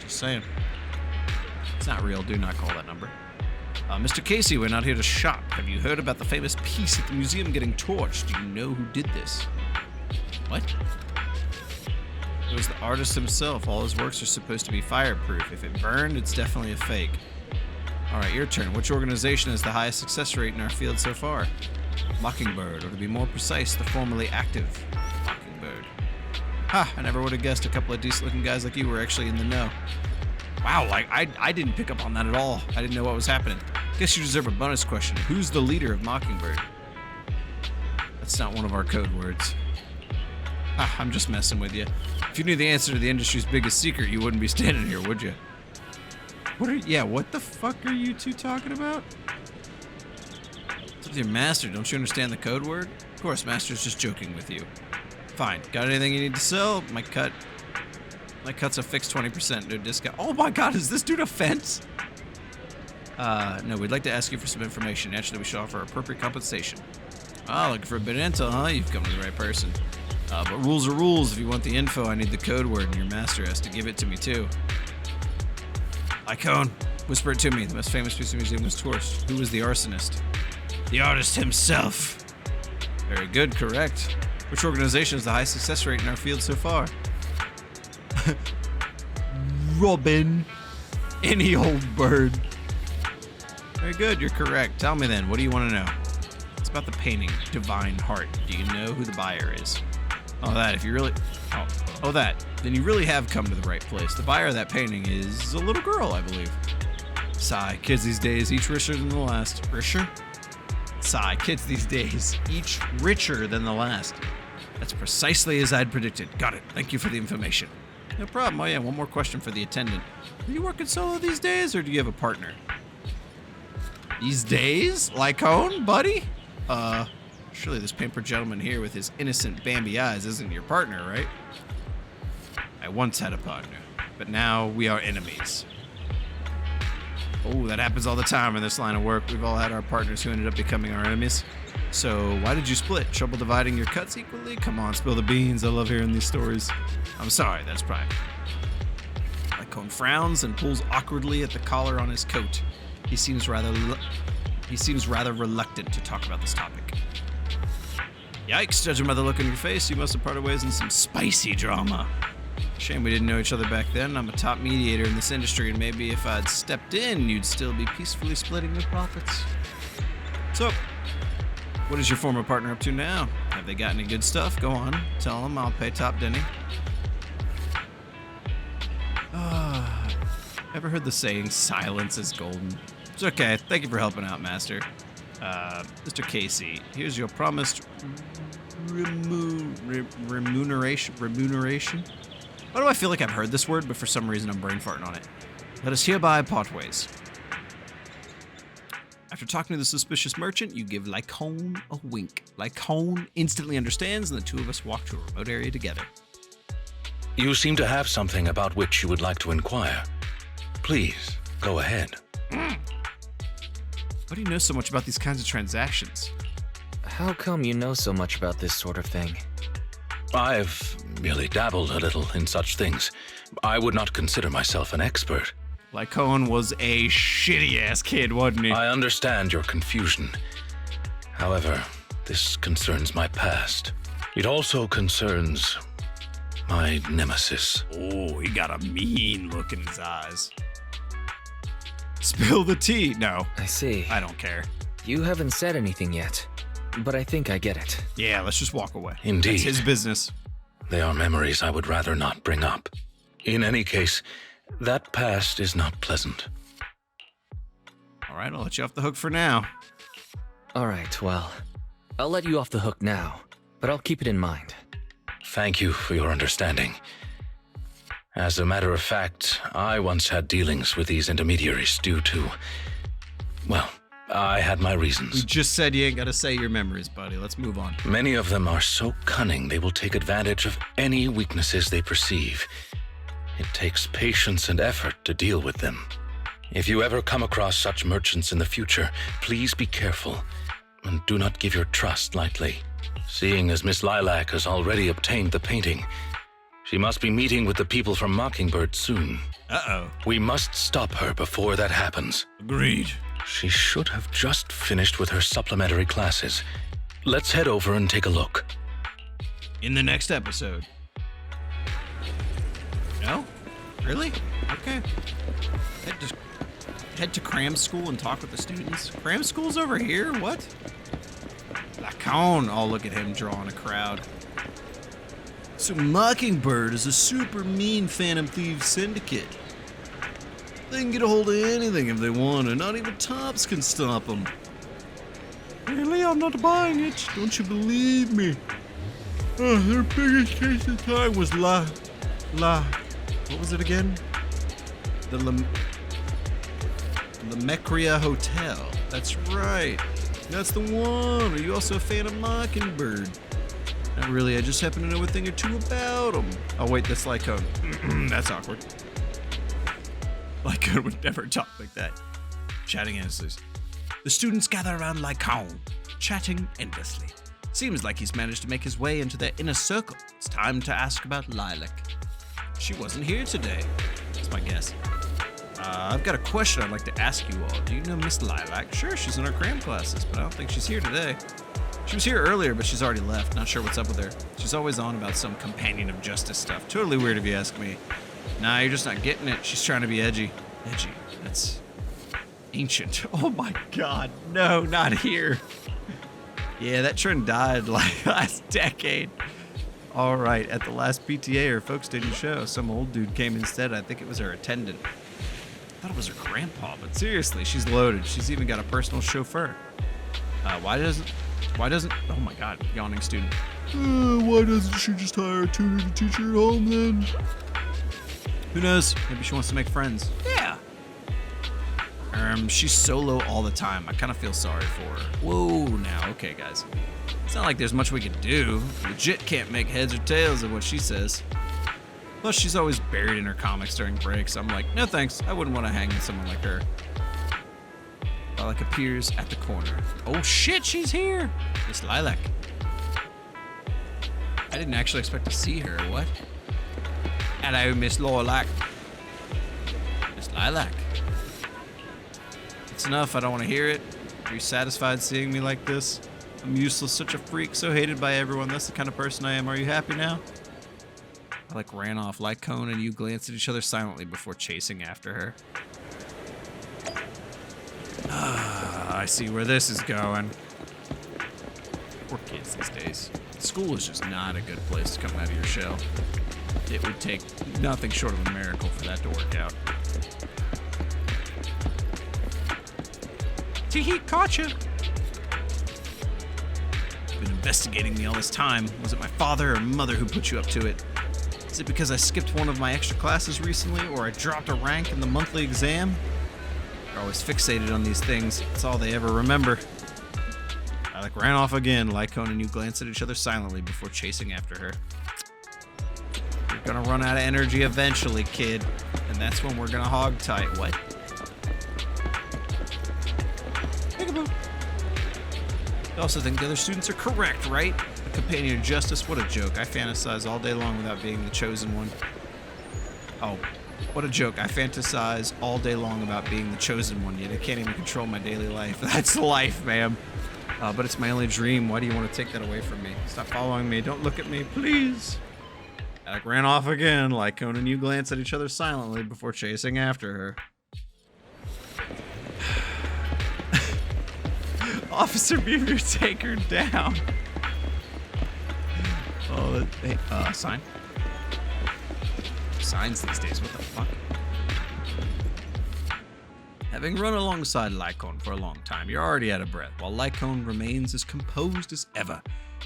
Just saying. It's not real. Do not call that number. Mr. Casey, we're not here to shop. Have you heard about the famous piece at the museum getting torched? Do you know who did this? What? It was the artist himself. All his works are supposed to be fireproof. If it burned, it's definitely a fake. Alright, your turn. Which organization has the highest success rate in our field so far? Mockingbird, or to be more precise, the formerly active Mockingbird. Ha, I never would have guessed a couple of decent looking guys like you were actually in the know. Wow, like I didn't pick up on that at all. I didn't know what was happening. Guess you deserve a bonus question. Who's the leader of Mockingbird? That's not one of our code words. Ah, I'm just messing with you. If you knew the answer to the industry's biggest secret, you wouldn't be standing here, would you? What the fuck are you two talking about? It's with your master. Don't you understand the code word? Of course, master's just joking with you. Fine. Got anything you need to sell? My cut's a fixed 20%, no discount. Oh my god, is this dude a fence? No, we'd like to ask you for some information. Naturally, we should offer appropriate compensation. Ah, looking for a bit of intel, huh? You've come to the right person. But rules are rules. If you want the info, I need the code word, and your master has to give it to me, too. Lycaon, whisper it to me. The most famous piece of museum was torched. Who was the arsonist? The artist himself. Very good, correct. Which organization has the highest success rate in our field so far? Robin. Any old bird. Very good, you're correct. Tell me then, what do you want to know? It's about the painting, Divine Heart. Do you know who the buyer is? Oh, that, if you really... Oh, that. Then you really have come to the right place. The buyer of that painting is a little girl, I believe. Sigh, kids these days, each richer than the last. Richer? Sigh, kids these days, each richer than the last. That's precisely as I'd predicted. Got it. Thank you for the information. No problem. Oh yeah, one more question for the attendant. Are you working solo these days, or do you have a partner? These days? Lycaon, buddy? Surely this pampered gentleman here with his innocent Bambi eyes isn't your partner, right? I once had a partner, but now we are enemies. Oh, that happens all the time in this line of work. We've all had our partners who ended up becoming our enemies. So, why did you split? Trouble dividing your cuts equally? Come on, spill the beans. I love hearing these stories. I'm sorry, that's private. Lycaon frowns and pulls awkwardly at the collar on his coat. He seems rather reluctant to talk about this topic. Yikes, judging by the look on your face, you must have parted ways in some spicy drama. Shame we didn't know each other back then. I'm a top mediator in this industry, and maybe if I'd stepped in, you'd still be peacefully splitting the profits. So, what is your former partner up to now? Have they got any good stuff? Go on, tell them I'll pay top Denny. Ever heard the saying, silence is golden? It's okay, thank you for helping out, Master. Mr. Casey, here's your promised remuneration? Why do I feel like I've heard this word, but for some reason I'm brain farting on it? Let us hereby part ways. After talking to the suspicious merchant, you give Lycaon a wink. Lycaon instantly understands, and the two of us walk to a remote area together. You seem to have something about which you would like to inquire. Please, go ahead. Why do you know so much about these kinds of transactions? How come you know so much about this sort of thing? I've merely dabbled a little in such things. I would not consider myself an expert. Lycaon was a shitty-ass kid, wasn't he? I understand your confusion. However, this concerns my past. It also concerns my nemesis. Oh, he got a mean look in his eyes. Spill the tea. No, I see. I don't care. You haven't said anything yet, but I think I get it. Yeah, let's just walk away. Indeed. It's his business. They are memories I would rather not bring up. In any case, that past is not pleasant. All right, I'll let you off the hook for now. Alright, well, I'll let you off the hook now, but I'll keep it in mind. Thank you for your understanding. As a matter of fact, I once had dealings with these intermediaries due to... well, I had my You reasons. just said you ain't gotta say your memories, buddy. Let's move on. Many of them are so cunning they will take advantage of any weaknesses they perceive. It takes patience and effort to deal with them. If you ever come across such merchants in the future, please be careful and do not give your trust lightly. Seeing as Miss Lilac has already obtained the painting, she must be meeting with the people from Mockingbird soon. Uh-oh. We must stop her before that happens. Agreed. She should have just finished with her supplementary classes. Let's head over and take a look. In the next episode. No? Really? Okay. Head to cram school and talk with the students. Cram school's over here? What? Lycaon. Oh, look at him drawing a crowd. So Mockingbird is a super mean Phantom Thieves syndicate. They can get a hold of anything if they want, and not even Tops can stop them. Really? I'm not buying it. Don't you believe me? Their biggest case of time was what was it again? The Lemecria Hotel. That's right. That's the one. Are you also a fan of Mockingbird? Not really. I just happen to know a thing or two about them. Oh wait, that's Lycaon. That's awkward. Lycaon would never talk like that. Chatting endlessly. The students gather around Lycaon, chatting endlessly. Seems like he's managed to make his way into their inner circle. It's time to ask about Lilac. She wasn't here today. That's my guess. I've got a question I'd like to ask you all. Do you know Miss Lilac? Sure, she's in our cram classes, but I don't think she's here today. She was here earlier, but she's already left. Not sure what's up with her. She's always on about some companion of justice stuff. Totally weird if you ask me. Nah, you're just not getting it. She's trying to be edgy. Edgy? That's ancient. Oh my god, no, not here. Yeah, that trend died like last decade. All right, at the last PTA, her folks didn't show. Some old dude came instead. I think it was her attendant. I thought it was her grandpa, but seriously, she's loaded. She's even got a personal chauffeur. Why doesn't, oh my god, yawning student. Why doesn't she just hire a tutor to teach her at home then? Who knows? Maybe she wants to make friends. Yeah. She's solo all the time. I kind of feel sorry for her. Whoa, now, okay, guys. It's not like there's much we can do. Legit can't make heads or tails of what she says. Plus, she's always buried in her comics during breaks. I'm like, no thanks. I wouldn't want to hang with someone like her. Lilac appears at the corner. Oh shit, she's here! Miss Lilac. I didn't actually expect to see her. What? Hello, Miss Lilac. Miss Lilac. It's enough. I don't want to hear it. Are you satisfied seeing me like this? I'm useless, such a freak, so hated by everyone. That's the kind of person I am. Are you happy now? I ran off. Lycaon and you glanced at each other silently before chasing after her. I see where this is going. Poor kids these days. School is just not a good place to come out of your shell. It would take nothing short of a miracle for that to work out. Tee-hee, caught you! Been investigating me all this time. Was it my father or mother who put you up to it? Is it because I skipped one of my extra classes recently, or I dropped a rank in the monthly exam? They're always fixated on these things. That's all they ever remember. Lilac ran off again. Lycaon and you glanced at each other silently before chasing after her. You're gonna run out of energy eventually, kid. And that's when we're gonna hog tie. What? I also think the other students are correct, right? A companion of justice, what a joke. I fantasize all day long without being the chosen one. Oh, what a joke. I fantasize all day long about being the chosen one, yet I can't even control my daily life. That's life, ma'am. But it's my only dream. Why do you want to take that away from me? Stop following me. Don't look at me, please. Alec ran off again. Lycaon and you glanced at each other silently before chasing after her. Officer Beaver, take her down. Oh, hey, sign. Signs these days, what the fuck? Having run alongside Lycaon for a long time, you're already out of breath, while Lycaon remains as composed as ever.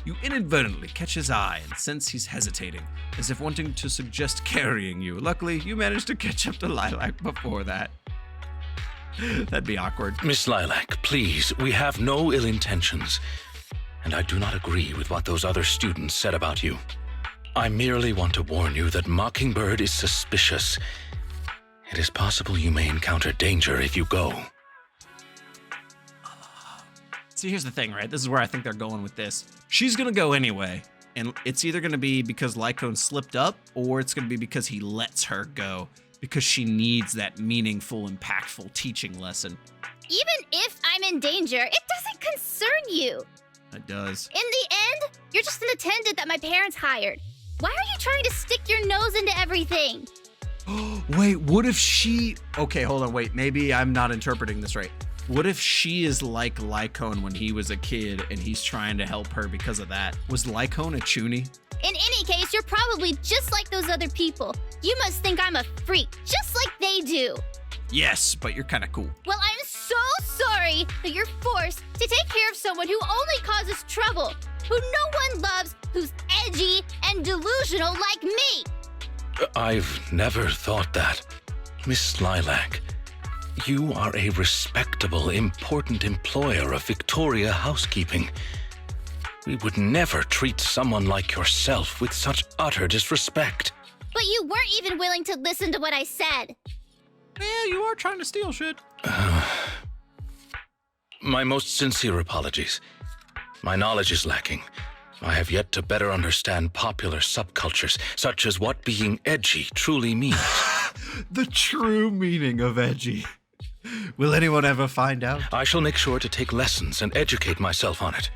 You inadvertently catch his eye and sense he's hesitating, as if wanting to suggest carrying you. Luckily, you managed to catch up to Lilac before that. That'd be awkward. Miss Lilac, please, we have no ill intentions, and I do not agree with what those other students said about you. I merely want to warn you that Mockingbird is suspicious. It is possible you may encounter danger if you go. See, here's the thing, right? This is where I think they're going with this. She's gonna go anyway, and it's either gonna be because Lycaon slipped up, or it's gonna be because he lets her go, because she needs that meaningful, impactful teaching lesson. Even if I'm in danger, it doesn't concern you. It does. In the end, you're just an attendant that my parents hired. Why are you trying to stick your nose into everything? Wait, what if she... Okay, hold on, wait. Maybe I'm not interpreting this right. What if she is like Lycaon when he was a kid and he's trying to help her because of that? Was Lycaon a chuny? In any case, you're probably just like those other people. You must think I'm a freak, just like they do. Yes, but you're kind of cool. Well, I'm so sorry that you're forced to take care of someone who only causes trouble, who no one loves, who's edgy and delusional like me. I've never thought that. Miss Lilac, you are a respectable, important employer of Victoria Housekeeping. We would never treat someone like yourself with such utter disrespect. But you weren't even willing to listen to what I said. Yeah, you are trying to steal shit. My most sincere apologies. My knowledge is lacking. I have yet to better understand popular subcultures, such as what being edgy truly means. The true meaning of edgy. Will anyone ever find out? I shall make sure to take lessons and educate myself on it.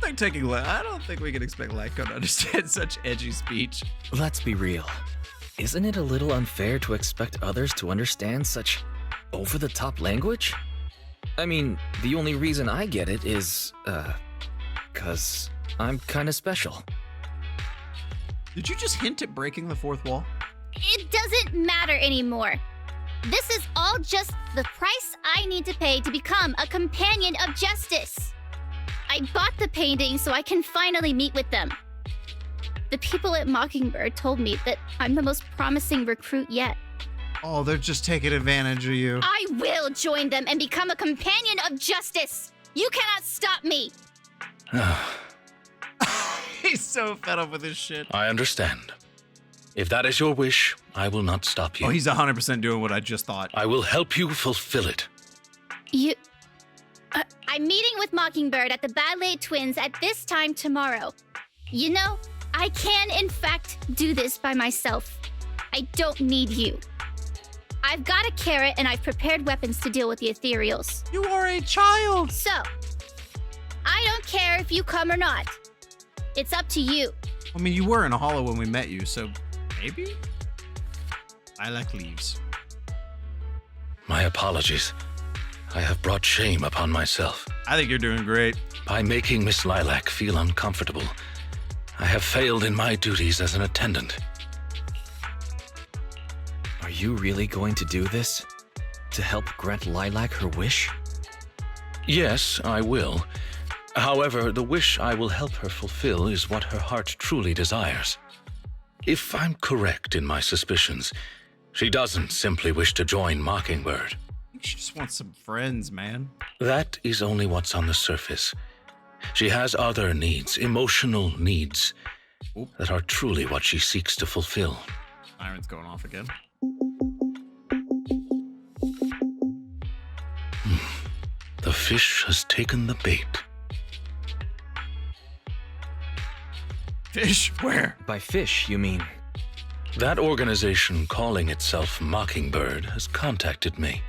I don't think we can expect Lycaon to understand such edgy speech. Let's be real. Isn't it a little unfair to expect others to understand such over-the-top language? I mean, the only reason I get it is, 'cause I'm kinda special. Did you just hint at breaking the fourth wall? It doesn't matter anymore. This is all just the price I need to pay to become a companion of justice. I bought the painting so I can finally meet with them. The people at Mockingbird told me that I'm the most promising recruit yet. Oh, they're just taking advantage of you. I will join them and become a companion of justice. You cannot stop me. He's so fed up with this shit. I understand. If that is your wish, I will not stop you. Oh, he's 100% doing what I just thought. I will help you fulfill it. I'm meeting with Mockingbird at the Ballet Twins at this time tomorrow. You know, I can in fact do this by myself. I don't need you. I've got a carrot and I've prepared weapons to deal with the ethereals. You are a child. So, I don't care if you come or not. It's up to you. I mean, you were in a hollow when we met you, so maybe? Lilac leaves. My apologies. I have brought shame upon myself. I think you're doing great. By making Miss Lilac feel uncomfortable, I have failed in my duties as an attendant. Are you really going to do this? To help grant Lilac her wish? Yes, I will. However, the wish I will help her fulfill is what her heart truly desires. If I'm correct in my suspicions, She doesn't simply wish to join Mockingbird. I think she just wants some friends, man. That is only what's on the surface. She has other needs, emotional needs, that are truly what she seeks to fulfill. Siren's going off again. The fish has taken the bait. Fish? Where? By fish, you mean? That organization calling itself Mockingbird has contacted me.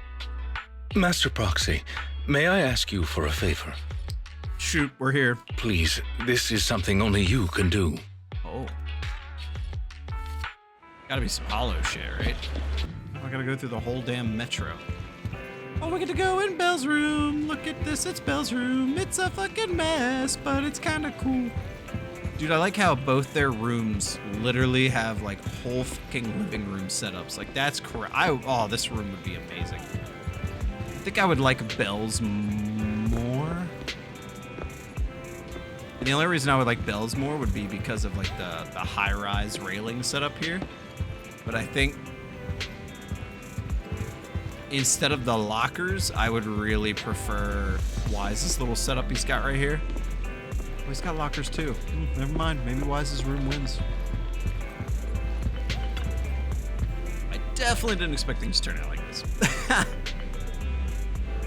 Master Proxy, may I ask you for a favor? Shoot, we're here. Please, this is something only you can do. Oh. Gotta be some hollow shit, right? I gotta go through the whole damn metro. Oh, we get to go in Belle's room. Look at this, it's Belle's room. It's a fucking mess, but it's kinda cool. Dude, I like how both their rooms literally have like whole fucking living room setups. Like that's correct. Oh, this room would be amazing. I think I would like Belle's more. And the only reason I would like Belle's more would be because of like the high-rise railing setup here. But I think instead of the lockers, I would really prefer Wise's little setup he's got right here. Oh, he's got lockers too. Never mind. Maybe Wise's room wins. I definitely didn't expect things to turn out like this.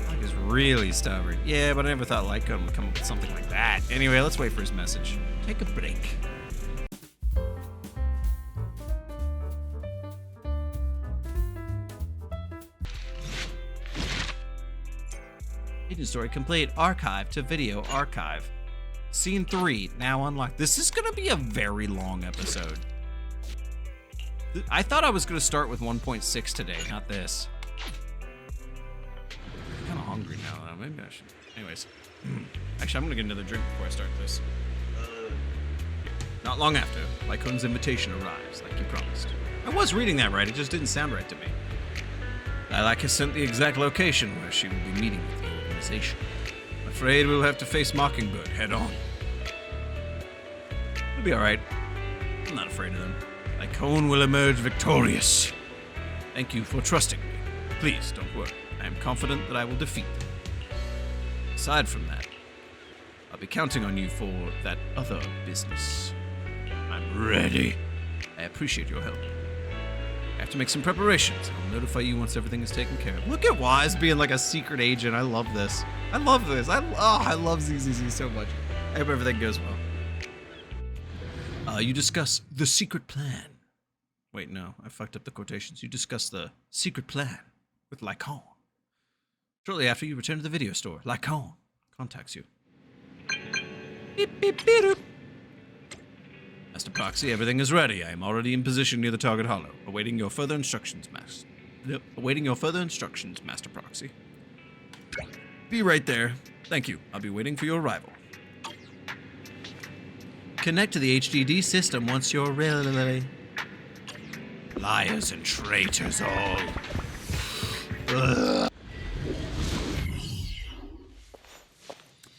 Like is really stubborn. Yeah, but I never thought Lycaon would come up with something like that. Anyway, let's wait for his message. Take a break. Hidden story complete. Archive to video archive. Scene 3 now unlocked. This is gonna be a very long episode. I thought I was gonna start with 1.6 today, not this. I'm kinda hungry now, though. Maybe I should. Anyways. Actually, I'm gonna get another drink before I start this. Not long after, Lycaon's invitation arrives, like you promised. I was reading that right, it just didn't sound right to me. Lilac has sent the exact location where she will be meeting with the organization. I'm afraid we'll have to face Mockingbird head on. It'll be alright. I'm not afraid of them. Lycaon will emerge victorious. Thank you for trusting me. Please, don't worry. I am confident that I will defeat them. Aside from that, I'll be counting on you for that other business. I'm ready. I appreciate your help. I have to make some preparations. I'll notify you once everything is taken care of. Look at Wise being like a secret agent. I love this. I love this. I love ZZZ so much. I hope everything goes well. You discuss the secret plan. Wait, no. I fucked up the quotations. You discuss the secret plan with Lycaon. Shortly after you return to the video store, Lycaon contacts you. Beep, beep, beep, doop. Master Proxy, everything is ready. I am already in position near the target hollow, awaiting your further instructions, Master Proxy. Be right there. Thank you. I'll be waiting for your arrival. Connect to the HDD system once you're ready. Liars and traitors all. Ugh.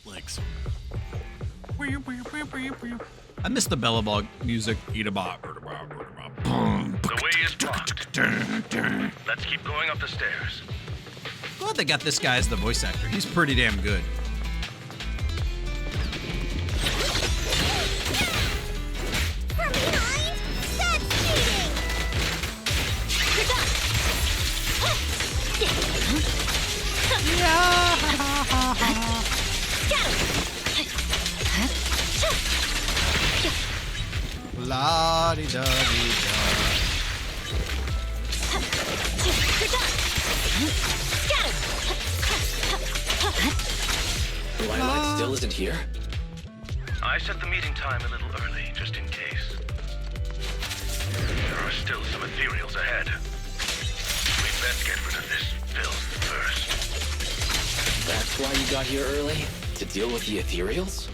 Legs. I miss the Bellabog music. Eat a bob. The way is blocked. Let's keep going up the stairs. Glad they got this guy as the voice actor. He's pretty damn good. From behind? That's cheating! You're done! La-di-da-di-da. Lilac still isn't here? I set the meeting time a little early, just in case. There are still some ethereals ahead. We'd best get rid of this filth first. That's why you got here early? To deal with the ethereals?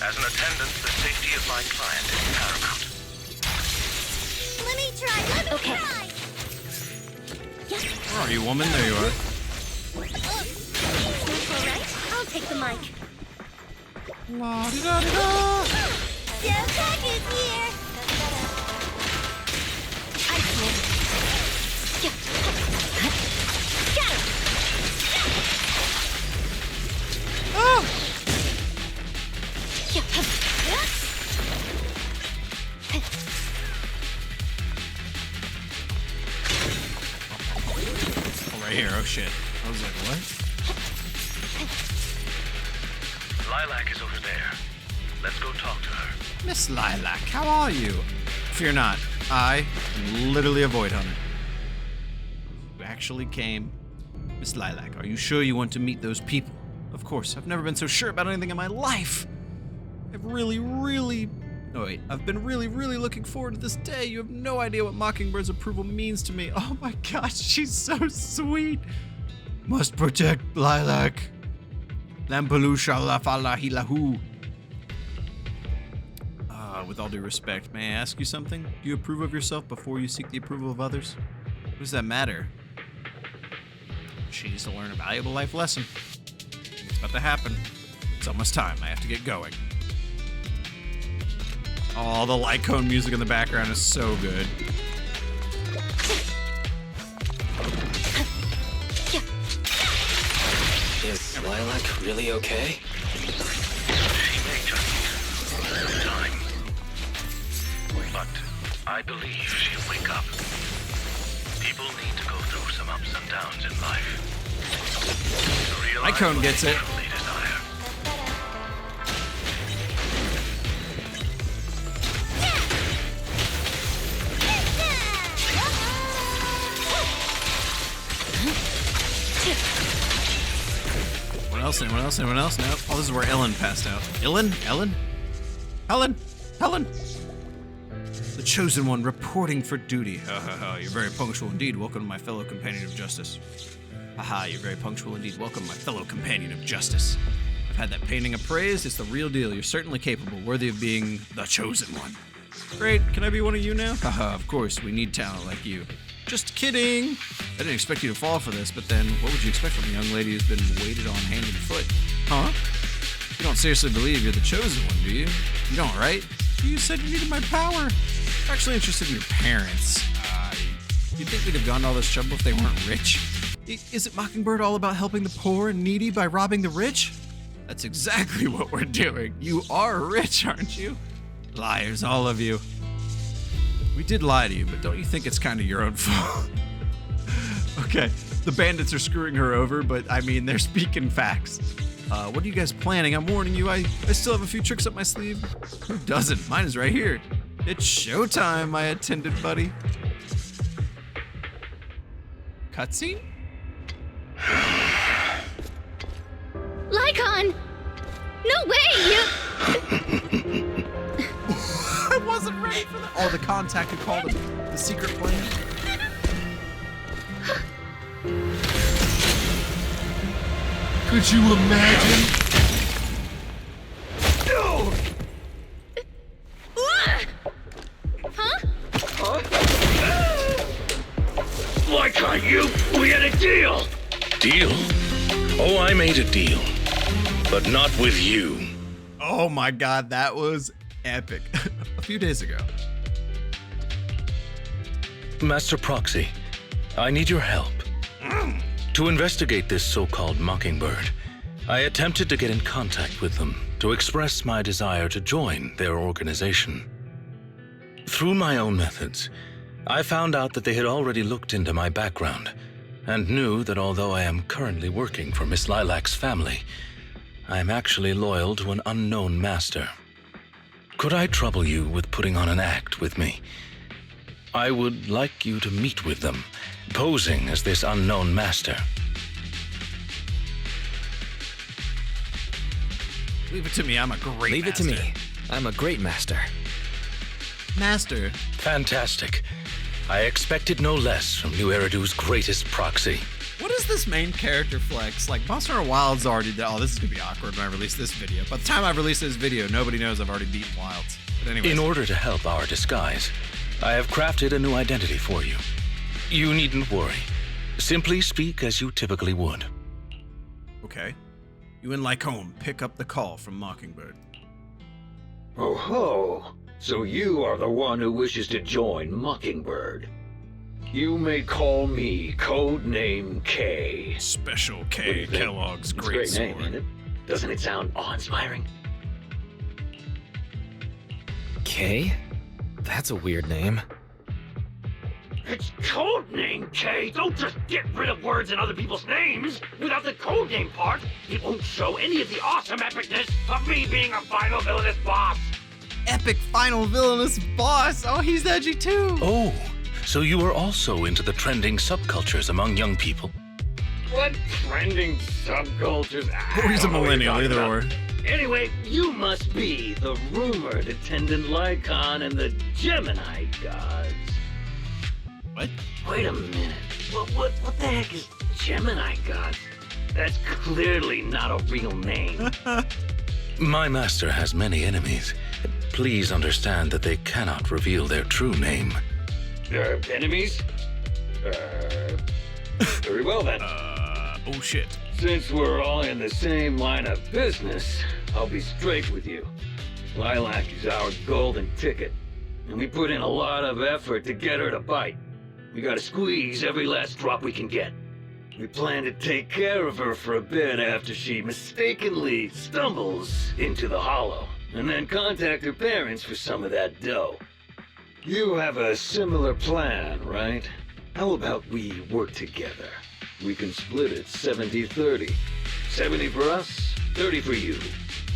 As an attendant, the safety of my client is paramount. Let me try, Okay. Where are you, woman? There you are. Alright, I'll take the mic. La-di-da-di-da. Joe Pack is here! right here. Oh shit. I was like, what? Lilac is over there. Let's go talk to her. Miss Lilac, how are you? Fear not. I am literally a void hunter. You actually came. Miss Lilac, are you sure you want to meet those people? Of course, I've never been so sure about anything in my life. I've been really, really looking forward to this day. You have no idea what Mockingbird's approval means to me. Oh my gosh, she's so sweet. Must protect Lilac. Lampalu shalafalahilahu. With all due respect, may I ask you something? Do you approve of yourself before you seek the approval of others? What does that matter? She needs to learn a valuable life lesson. It's about to happen. It's almost time. I have to get going. Oh, the Lycaon music in the background is so good. Is Lilac really okay? She may just need a little time. But I believe she'll wake up. People need to go through some ups and downs in life. To realize Lycaon what gets they it. truly desire. Anyone else? No. Oh, this is where Ellen passed out. Ellen? Helen? The chosen one reporting for duty. You're very punctual indeed. Welcome to my fellow companion of justice. You're very punctual indeed. Welcome, my fellow companion of justice. I've had that painting appraised. It's the real deal. You're certainly capable, worthy of being the chosen one. Great. Can I be one of you now? Of course. We need talent like you. Just kidding. I didn't expect you to fall for this, but then what would you expect from a young lady who's been waited on hand and foot? Huh? You don't seriously believe you're the chosen one, do you? You don't, right? You said you needed my power. I'm actually interested in your parents. You think we'd have gone to all this trouble if they weren't rich? Is it Mockingbird all about helping the poor and needy by robbing the rich? That's exactly what we're doing. You are rich, aren't you? Liars, all of you. We did lie to you, but don't you think it's kind of your own fault? Okay, the bandits are screwing her over, but I mean, they're speaking facts. What are you guys planning? I'm warning you, I still have a few tricks up my sleeve. Who doesn't? Mine is right here. It's showtime, my attendant buddy. Cutscene? Lycaon! No way! I wasn't ready for that. Oh, the contact who called it the secret plan. Could you imagine? Lycaon, we had a deal! Deal? Oh, I made a deal. But not with you. Oh my god, that was epic. A few days ago. Master Proxy, I need your help. To investigate this so-called Mockingbird, I attempted to get in contact with them to express my desire to join their organization. Through my own methods, I found out that they had already looked into my background and knew that although I am currently working for Miss Lilac's family, I am actually loyal to an unknown master. Could I trouble you with putting on an act with me? I would like you to meet with them, posing as this unknown master. Leave it to me, I'm a great Leave master. it to me. I'm a great master. Master. Fantastic. I expected no less from New Eridu's greatest proxy. What is this main character flex? Like, Monster Hunter Wilds already did. Oh, this is gonna be awkward when I release this video. By the time I release this video, nobody knows I've already beaten Wilds. But anyways. In order to help our disguise, I have crafted a new identity for you. You needn't worry. Simply speak as you typically would. Okay. You and Lycaon pick up the call from Mockingbird. Oh ho! So you are the one who wishes to join Mockingbird. You may call me Codename K. Special What do K, you think? Kellogg's It's a great sword. name, ain't it? Doesn't it sound awe-inspiring? K? That's a weird name. It's codename K. Don't just get rid of words in other people's names. Without the codename part, it won't show any of the awesome epicness of me being a final villainous boss. Epic final villainous boss. Oh, he's edgy too. Oh, so you are also into the trending subcultures among young people? What trending subcultures? Or he's a millennial, either or. Anyway, you must be the rumored attendant Lycaon and the Gemini gods. What? Wait a minute. What the heck is Gemini gods? That's clearly not a real name. My master has many enemies. Please understand that they cannot reveal their true name. Enemies? Very well then. Oh shit. Since we're all in the same line of business, I'll be straight with you. Lilac is our golden ticket, and we put in a lot of effort to get her to bite. We gotta squeeze every last drop we can get. We plan to take care of her for a bit after she mistakenly stumbles into the hollow, and then contact her parents for some of that dough. You have a similar plan, right? How about we work together? We can split it 70-30. 70 for us, 30 for you.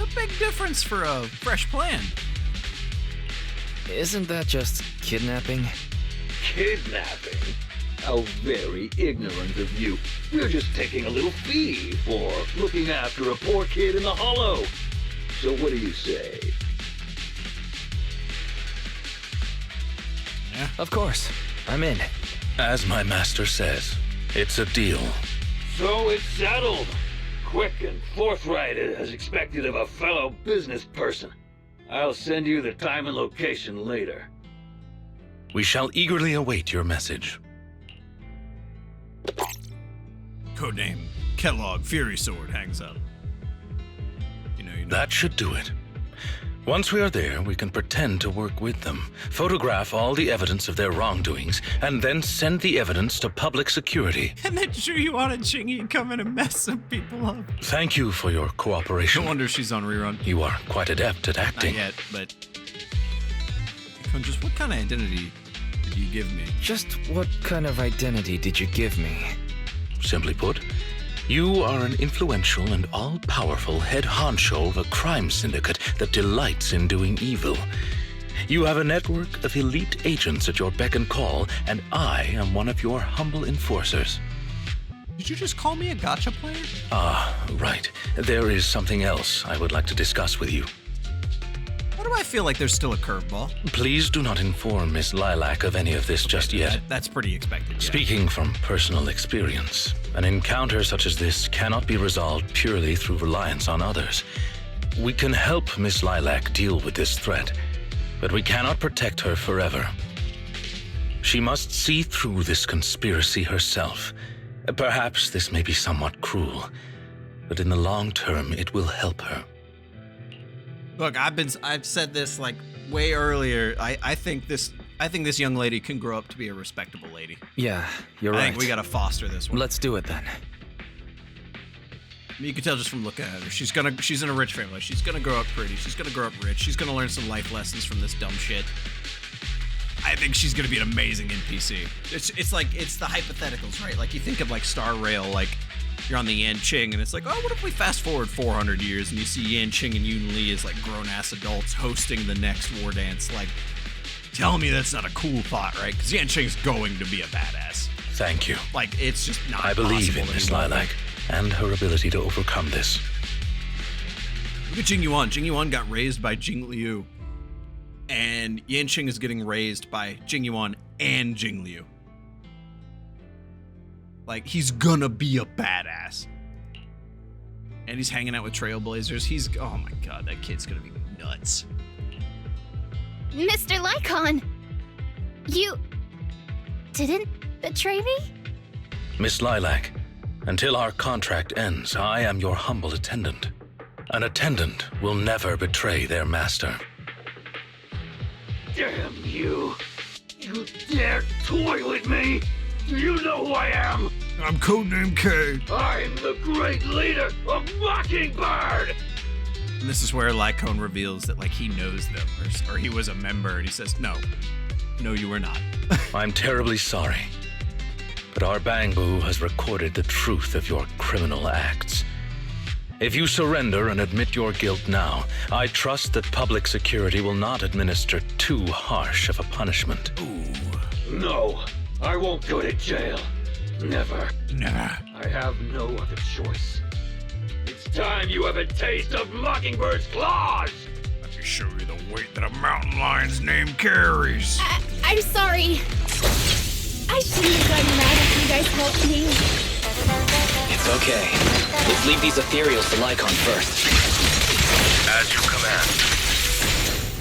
A big difference for a fresh plan. Isn't that just kidnapping? Kidnapping? How very ignorant of you. We're just taking a little fee for looking after a poor kid in the hollow. So what do you say? Yeah. Of course. I'm in. As my master says, it's a deal. So it's settled. Quick and forthright as expected of a fellow business person. I'll send you the time and location later. We shall eagerly await your message. Codename Kellogg Fury Sword hangs up. You know. That should do it. Once we are there, we can pretend to work with them, photograph all the evidence of their wrongdoings, and then send the evidence to public security. And then Jing-Yuan and Jing-Yi come in and mess some people up. Thank you for your cooperation. No wonder she's on rerun. You are quite adept at acting. Not yet, but... Just what kind of identity did you give me? Just what kind of identity did you give me? Simply put, you are an influential and all-powerful head honcho of a crime syndicate that delights in doing evil. You have a network of elite agents at your beck and call, and I am one of your humble enforcers. Did you just call me a gotcha player? Ah, right. There is something else I would like to discuss with you. Why do I feel like there's still a curveball? Please do not inform Miss Lilac of any of this just yet. That's pretty expected. Yeah. Speaking from personal experience, an encounter such as this cannot be resolved purely through reliance on others. We can help Miss Lilac deal with this threat, but we cannot protect her forever. She must see through this conspiracy herself. Perhaps this may be somewhat cruel, but in the long term, it will help her. Look, I've said this like way earlier. I think this young lady can grow up to be a respectable lady. Yeah, you're I right. think we gotta foster this one. Let's do it then. You can tell just from looking at her. She's in a rich family. She's gonna grow up pretty. She's gonna grow up rich. She's gonna learn some life lessons from this dumb shit. I think she's gonna be an amazing NPC. It's like the hypotheticals, right? Like you think of like Star Rail, like you're on the Yanqing, and it's like, oh, what if we fast forward 400 years and you see Yanqing and Yun Li as like grown-ass adults hosting the next war dance? Like, tell me that's not a cool thought, right? Because Yanqing's going to be a badass. Thank you. Like, it's just not I believe in possible Miss anymore. Lilac and her ability to overcome this. Look at Jing-Yuan. Jing-Yuan got raised by Jing Liu. And Yanqing is getting raised by Jing-Yuan and Jing Liu. Like, he's gonna be a badass. And he's hanging out with Trailblazers. Oh my god, that kid's gonna be nuts. Mr. Lycaon! You didn't betray me? Miss Lilac, until our contract ends, I am your humble attendant. An attendant will never betray their master. Damn you! You dare toy with me? Do you know who I am? I'm Codename K. I'm the great leader of Mockingbird! And this is where Lycaon reveals that, like, he knows them, or he was a member, and he says, no, No, you are not. I'm terribly sorry, but our Bangbu has recorded the truth of your criminal acts. If you surrender and admit your guilt now, I trust that public security will not administer too harsh of a punishment. No, I won't go to jail. Never. Nah. I have no other choice. It's time you have a taste of Mockingbird's claws! Let me show you the weight that a mountain lion's name carries. I'm sorry. I shouldn't have gotten mad if you guys helped me. It's okay. Let's leave these ethereals to Lycaon first. As you command.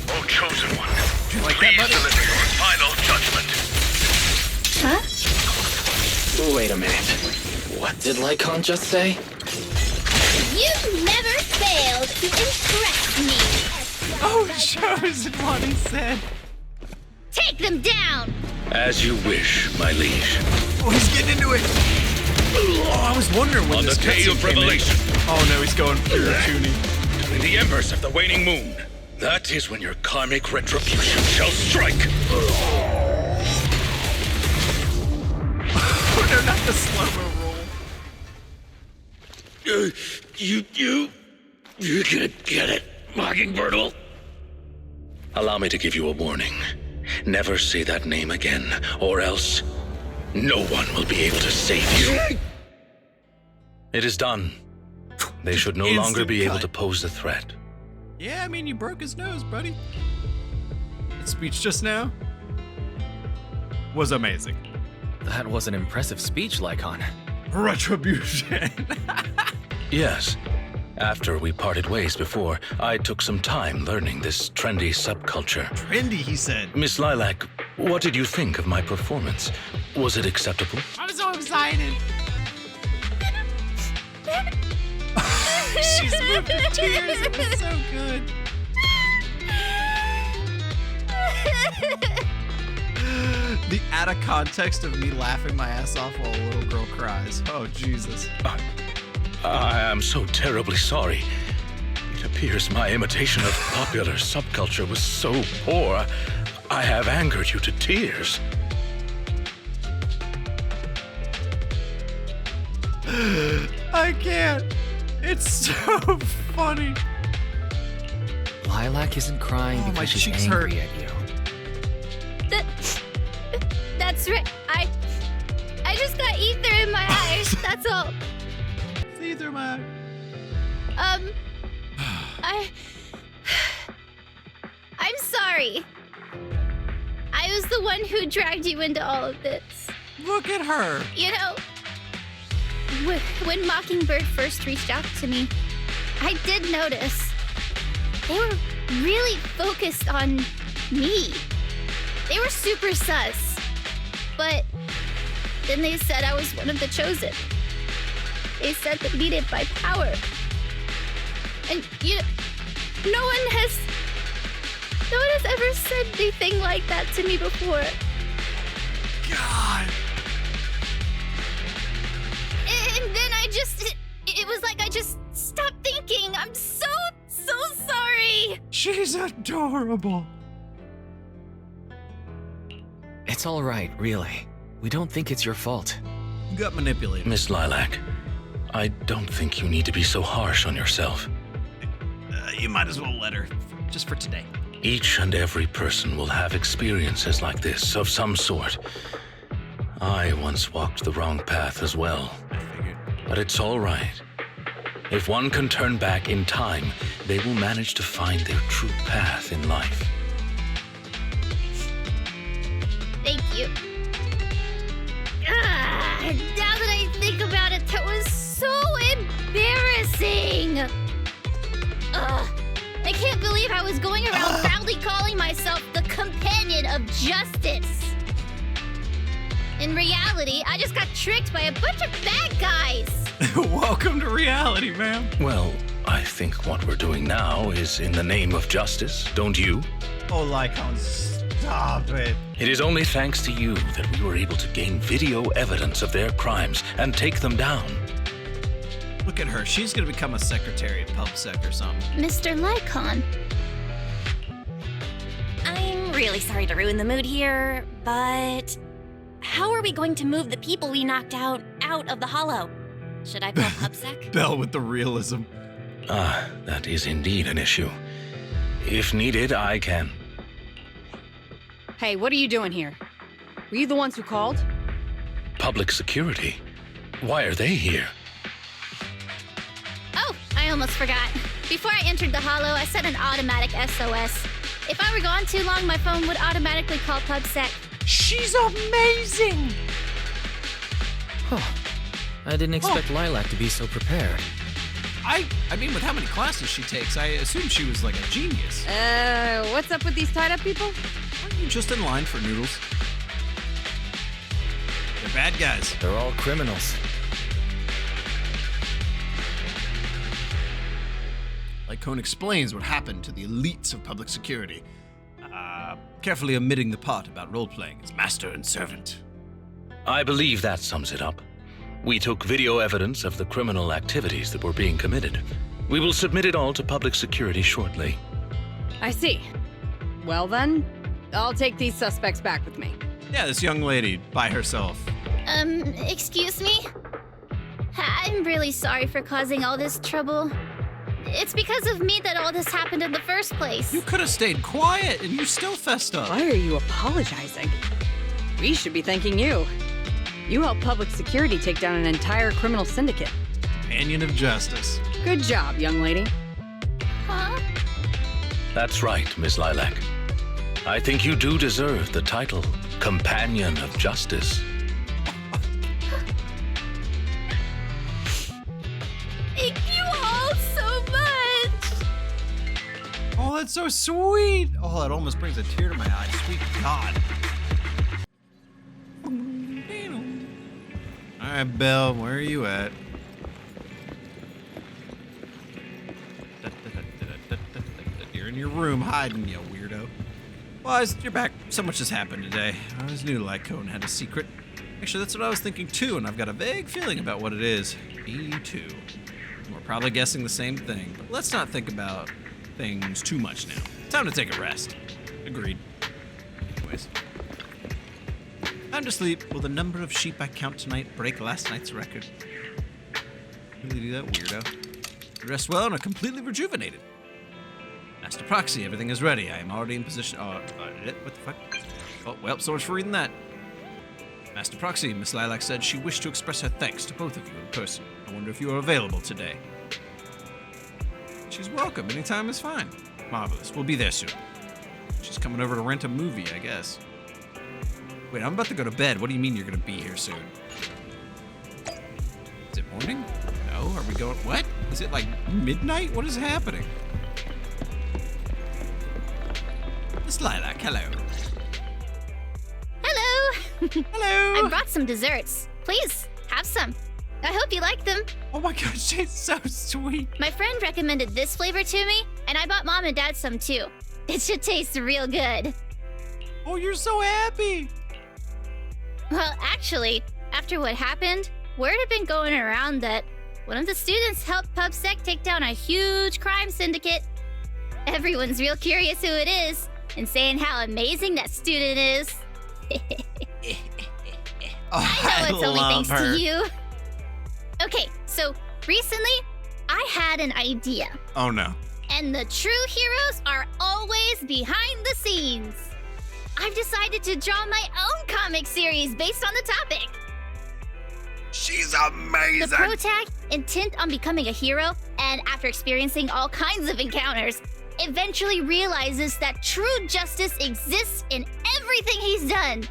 O Chosen One, Do you like please that, buddy? deliver your final judgment. Huh? Wait a minute. What did Lycaon just say? You never failed to impress me. Oh, Chosen One, he said. Take them down. As you wish, my liege. Oh, he's getting into it. Oh, I was wondering when On this the day cutscene of came in. revelation. Oh no, he's going pure tuning. In the embers of the waning moon, that is when your karmic retribution shall strike. Oh no, not the slow-mo roll. You can't get it, Mockingbird. Allow me to give you a warning. Never say that name again, or else no one will be able to save you. It is done. They should no longer be able to pose a threat. Yeah, I mean, you broke his nose, buddy. That speech just now was amazing. That was an impressive speech, Lycaon. Retribution. Yes. After we parted ways before, I took some time learning this trendy subculture. Trendy, he said. Miss Lilac, what did you think of my performance? Was it acceptable? I'm so excited. She's moved to tears. It was so good. The out of context of me laughing my ass off while a little girl cries. Oh, Jesus. I am so terribly sorry. It appears my imitation of popular subculture was so poor, I have angered you to tears. I can't. It's so funny. Lilac isn't crying Oh, my because she's cheeks angry hurt. at you. That's right. I just got ether in my eyes. That's all. See through my. I'm sorry. I was the one who dragged you into all of this. Look at her. You know, when Mockingbird first reached out to me, I did notice they were really focused on me. They were super sus. But then they said I was one of the chosen. They said that needed my power. And no one has ever said anything like that to me before. God. And then it was like I just stopped thinking. I'm so sorry. She's adorable. It's all right, really. We don't think it's your fault. You got manipulated. Miss Lilac, I don't think you need to be so harsh on yourself. You might as well let her, just for today. Each and every person will have experiences like this of some sort. I once walked the wrong path as well. I figured. But it's all right. If one can turn back in time, they will manage to find their true path in life. Thank you. Now that I think about it, that was so embarrassing. I can't believe I was going around proudly calling myself the companion of justice. In reality, I just got tricked by a bunch of bad guys. Welcome to reality, ma'am. Well, I think what we're doing now is in the name of justice, don't you? Oh, Lycaon, stop it. It is only thanks to you that we were able to gain video evidence of their crimes and take them down. Look at her. She's gonna become a secretary at PubSec or something. Mr. Lycaon. I'm really sorry to ruin the mood here, but how are we going to move the people we knocked out of the hollow? Should I call PubSec? Bell with the realism. Ah, that is indeed an issue. If needed, I can. Hey, what are you doing here? Were you the ones who called? Public security? Why are they here? Oh, I almost forgot. Before I entered the hollow, I set an automatic SOS. If I were gone too long, my phone would automatically call PubSec. She's amazing! Huh. I didn't expect Lilac to be so prepared. I mean, with how many classes she takes, I assume she was like a genius. What's up with these tied-up people? Aren't you just in line for noodles? They're bad guys. They're all criminals. Lycaon explains what happened to the elites of public security, carefully omitting the part about role-playing as master and servant. I believe that sums it up. We took video evidence of the criminal activities that were being committed. We will submit it all to public security shortly. I see. Well then, I'll take these suspects back with me. Yeah, this young lady by herself. Excuse me? I'm really sorry for causing all this trouble. It's because of me that all this happened in the first place. You could have stayed quiet and you still fessed up. Why are you apologizing? We should be thanking you. You helped public security take down an entire criminal syndicate. Companion of justice. Good job, young lady. Huh? That's right, Miss Lilac. I think you do deserve the title Companion of Justice. Thank you all so much! Oh, that's so sweet. Oh, that almost brings a tear to my eye. Sweet God. All right, Belle, where are you at? You're in your room hiding, you weirdo. Well, you're back. So much has happened today. I always knew Lycaon had a secret. Actually, that's what I was thinking too, and I've got a vague feeling about what it is. Me too. We're probably guessing the same thing, but let's not think about things too much now. Time to take a rest. Agreed. Anyways. Time to sleep. Will the number of sheep I count tonight break last night's record? Really do that, weirdo. Rest well and are completely rejuvenated. Master Proxy, everything is ready. I am already in position. What the fuck? Oh, well, so much for reading that. Master Proxy, Miss Lilac said she wished to express her thanks to both of you in person. I wonder if you are available today. She's welcome. Anytime is fine. Marvelous. We'll be there soon. She's coming over to rent a movie, I guess. Wait, I'm about to go to bed. What do you mean you're going to be here soon? Is it morning? No? Are we going... What? Is it like midnight? What is happening? Miss Lilac, hello. Hello! Hello! I brought some desserts. Please, have some. I hope you like them. Oh my god, she's so sweet. My friend recommended this flavor to me, and I bought Mom and Dad some too. It should taste real good. Oh, you're so happy. Well, actually, after what happened, word had been going around that one of the students helped PubSec take down a huge crime syndicate. Everyone's real curious who it is, and saying how amazing that student is. I know it's only thanks to you. Okay, so recently, I had an idea. Oh no. And the true heroes are always behind the scenes. I've decided to draw my own comic series based on the topic. She's amazing. The protag, intent on becoming a hero, and after experiencing all kinds of encounters, eventually realizes that true justice exists in everything he's done.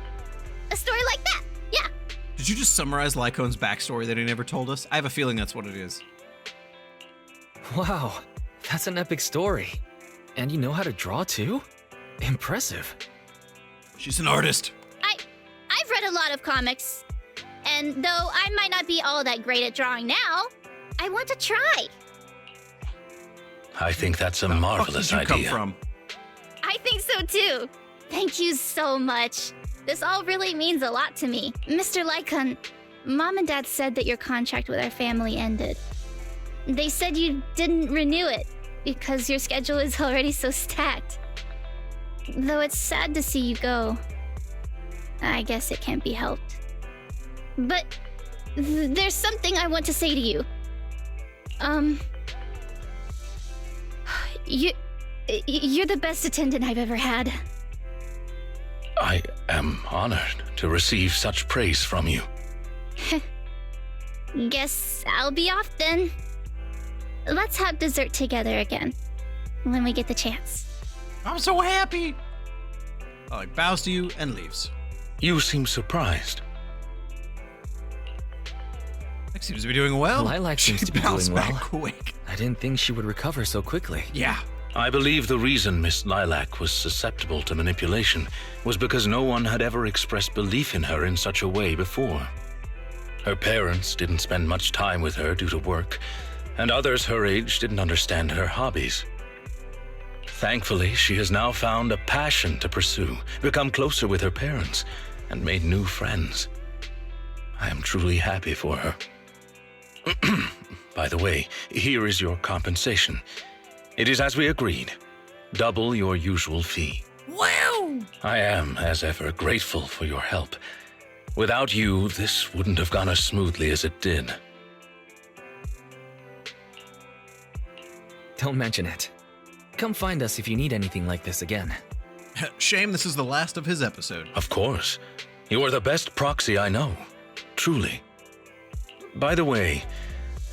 A story like that, yeah. Did you just summarize Lycaon's backstory that he never told us? I have a feeling that's what it is. Wow, that's an epic story. And you know how to draw too? Impressive. She's an artist. I've read a lot of comics, and though I might not be all that great at drawing now, I want to try. I think that's a marvelous Where did you idea. come from? I think so too. Thank you so much. This all really means a lot to me. Mr. Lycaon, Mom and Dad said that your contract with our family ended. They said you didn't renew it because your schedule is already so stacked. Though it's sad to see you go. I guess it can't be helped. But there's something I want to say to you. You're the best attendant I've ever had. I am honored to receive such praise from you. Guess I'll be off then. Let's have dessert together again. When we get the chance. I'm so happy. Like bows to you and leaves. You seem surprised. Lilac seems to be doing well. Lilac seems She to be bounced doing back well. quick. I didn't think she would recover so quickly. Yeah. I believe the reason Miss Lilac was susceptible to manipulation was because no one had ever expressed belief in her in such a way before. Her parents didn't spend much time with her due to work, and others her age didn't understand her hobbies. Thankfully, she has now found a passion to pursue, become closer with her parents, and made new friends. I am truly happy for her. By the way, here is your compensation. It is as we agreed. Double your usual fee. Wow! I am, as ever, grateful for your help. Without you, this wouldn't have gone as smoothly as it did. Don't mention it. Come find us if you need anything like this again. Shame this is the last of his episode. Of course. You are the best proxy I know. Truly. By the way,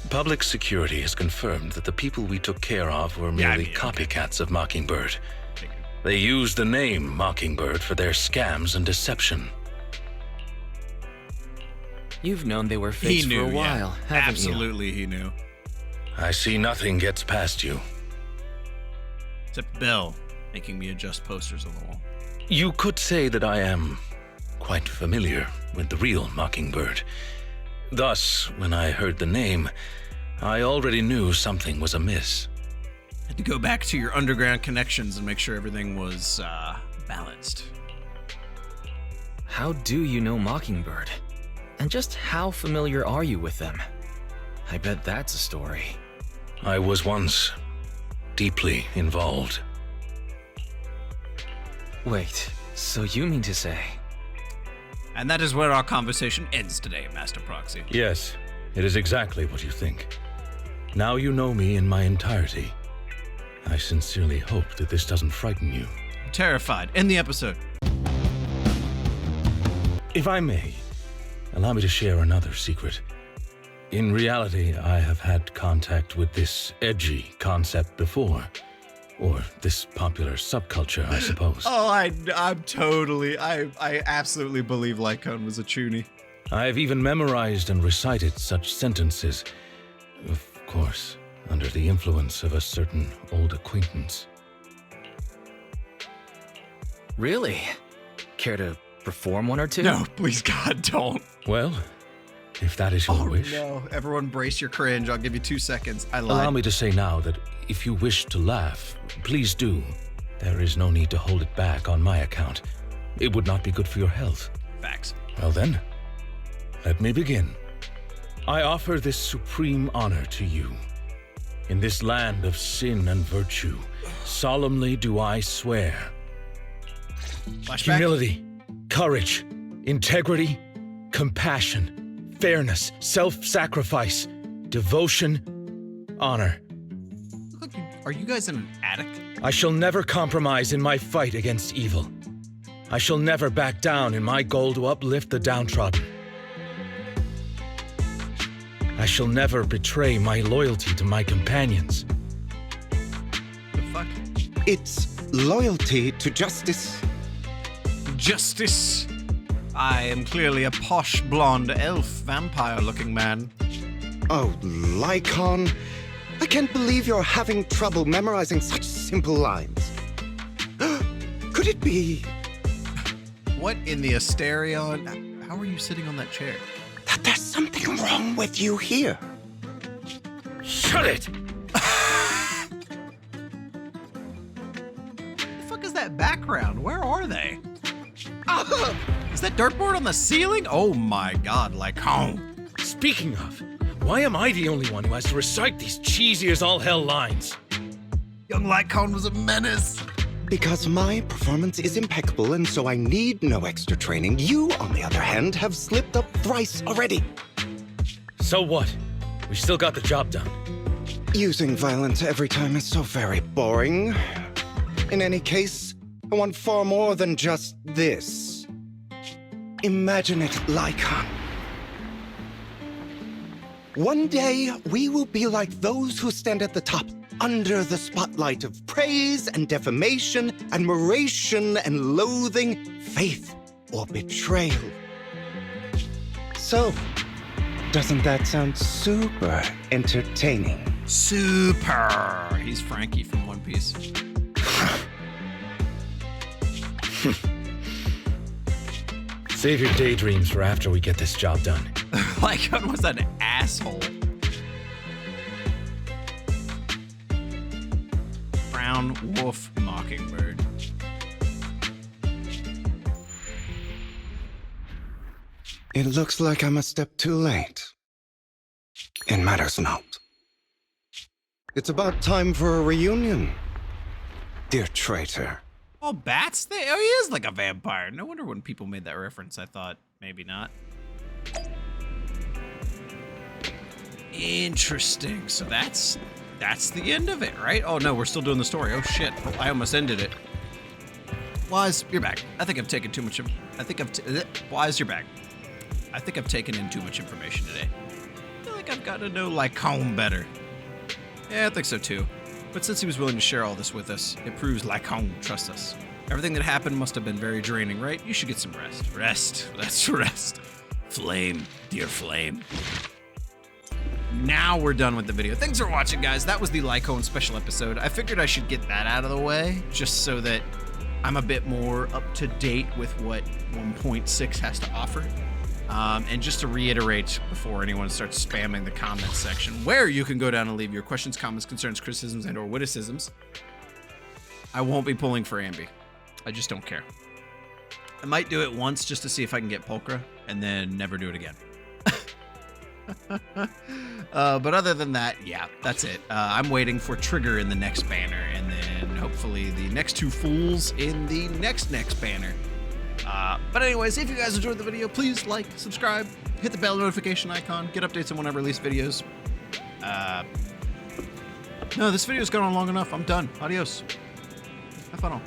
public security has confirmed that the people we took care of were merely copycats of Mockingbird. They used the name Mockingbird for their scams and deception. You've known they were fakes for a while, haven't Absolutely, he knew. I see nothing gets past you. Except Belle making me adjust posters on the wall. You could say that I am quite familiar with the real Mockingbird. Thus, when I heard the name, I already knew something was amiss. Had to go back to your underground connections and make sure everything was balanced. How do you know Mockingbird? And just how familiar are you with them? I bet that's a story. I was once deeply involved. Wait, so you mean to say... And that is where our conversation ends today, Master Proxy. Yes, it is exactly what you think. Now you know me in my entirety. I sincerely hope that this doesn't frighten you. I'm terrified. End the episode. If I may, allow me to share another secret. In reality, I have had contact with this edgy concept before. Or this popular subculture, I suppose. I absolutely believe Lycaon was a chuny. I've even memorized and recited such sentences. Of course, under the influence of a certain old acquaintance. Really? Care to perform one or two? No, please God, don't. Well, if that is your wish. No, everyone brace your cringe. I'll give you 2 seconds. I lied. Allow me to say now that if you wish to laugh, please do. There is no need to hold it back on my account. It would not be good for your health. Facts. Well then, let me begin. I offer this supreme honor to you. In this land of sin and virtue, solemnly do I swear. Flashback. Humility, courage, integrity, compassion, fairness, self-sacrifice, devotion, honor. Look, are you guys in an attic? I shall never compromise in my fight against evil. I shall never back down in my goal to uplift the downtrodden. I shall never betray my loyalty to my companions. The fuck? It's loyalty to justice. Justice. I am clearly a posh blonde elf vampire-looking man. Oh, Lycaon. I can't believe you're having trouble memorizing such simple lines. Could it be What in the Asterion? How are you sitting on that chair? that there's something wrong with you here? Shut it! What the fuck is that background? Where are they? Is that dartboard on the ceiling? Oh my god, Lycaon. Speaking of, why am I the only one who has to recite these cheesy as all hell lines? Young Lycaon was a menace. Because my performance is impeccable and so I need no extra training, you, on the other hand, have slipped up thrice already. So what? We still got the job done. Using violence every time is so very boring. In any case, I want far more than just this. Imagine it, Lycaon. One day, we will be like those who stand at the top, under the spotlight of praise and defamation, admiration and loathing, faith or betrayal. So, doesn't that sound super entertaining? Super! He's Frankie from One Piece. Save your daydreams for after we get this job done. Lycaon was an asshole. Brown Wolf Mockingbird. It looks like I'm a step too late. It matters not. It's about time for a reunion, dear traitor. Oh, bats? Oh, he is like a vampire. No wonder when people made that reference, I thought maybe not. Interesting. So that's the end of it, right? Oh no, we're still doing the story. Oh shit, I almost ended it. Wise, you're back. I think I've taken too much. Wise, you're back. I think I've taken in too much information today. I feel like I've got to know Lycaon better. Yeah, I think so too. But since he was willing to share all this with us, it proves Lycaon trusts us. Everything that happened must have been very draining, right? You should get some rest. Rest. That's rest. Flame, dear flame. Now we're done with the video. Thanks for watching, guys. That was the Lycaon special episode. I figured I should get that out of the way, just so that I'm a bit more up to date with what 1.6 has to offer. And just to reiterate before anyone starts spamming the comments section, where you can go down and leave your questions, comments, concerns, criticisms, and/or witticisms. I won't be pulling for Ambi. I just don't care. I might do it once just to see if I can get Pulchra, and then never do it again. But other than that, yeah, that's it. I'm waiting for Trigger in the next banner, and then hopefully the next two fools in the next banner. But anyways, if you guys enjoyed the video, please like, subscribe, hit the bell notification icon, get updates on when I release videos. No, this video's gone on long enough. I'm done. Adios. Have fun all.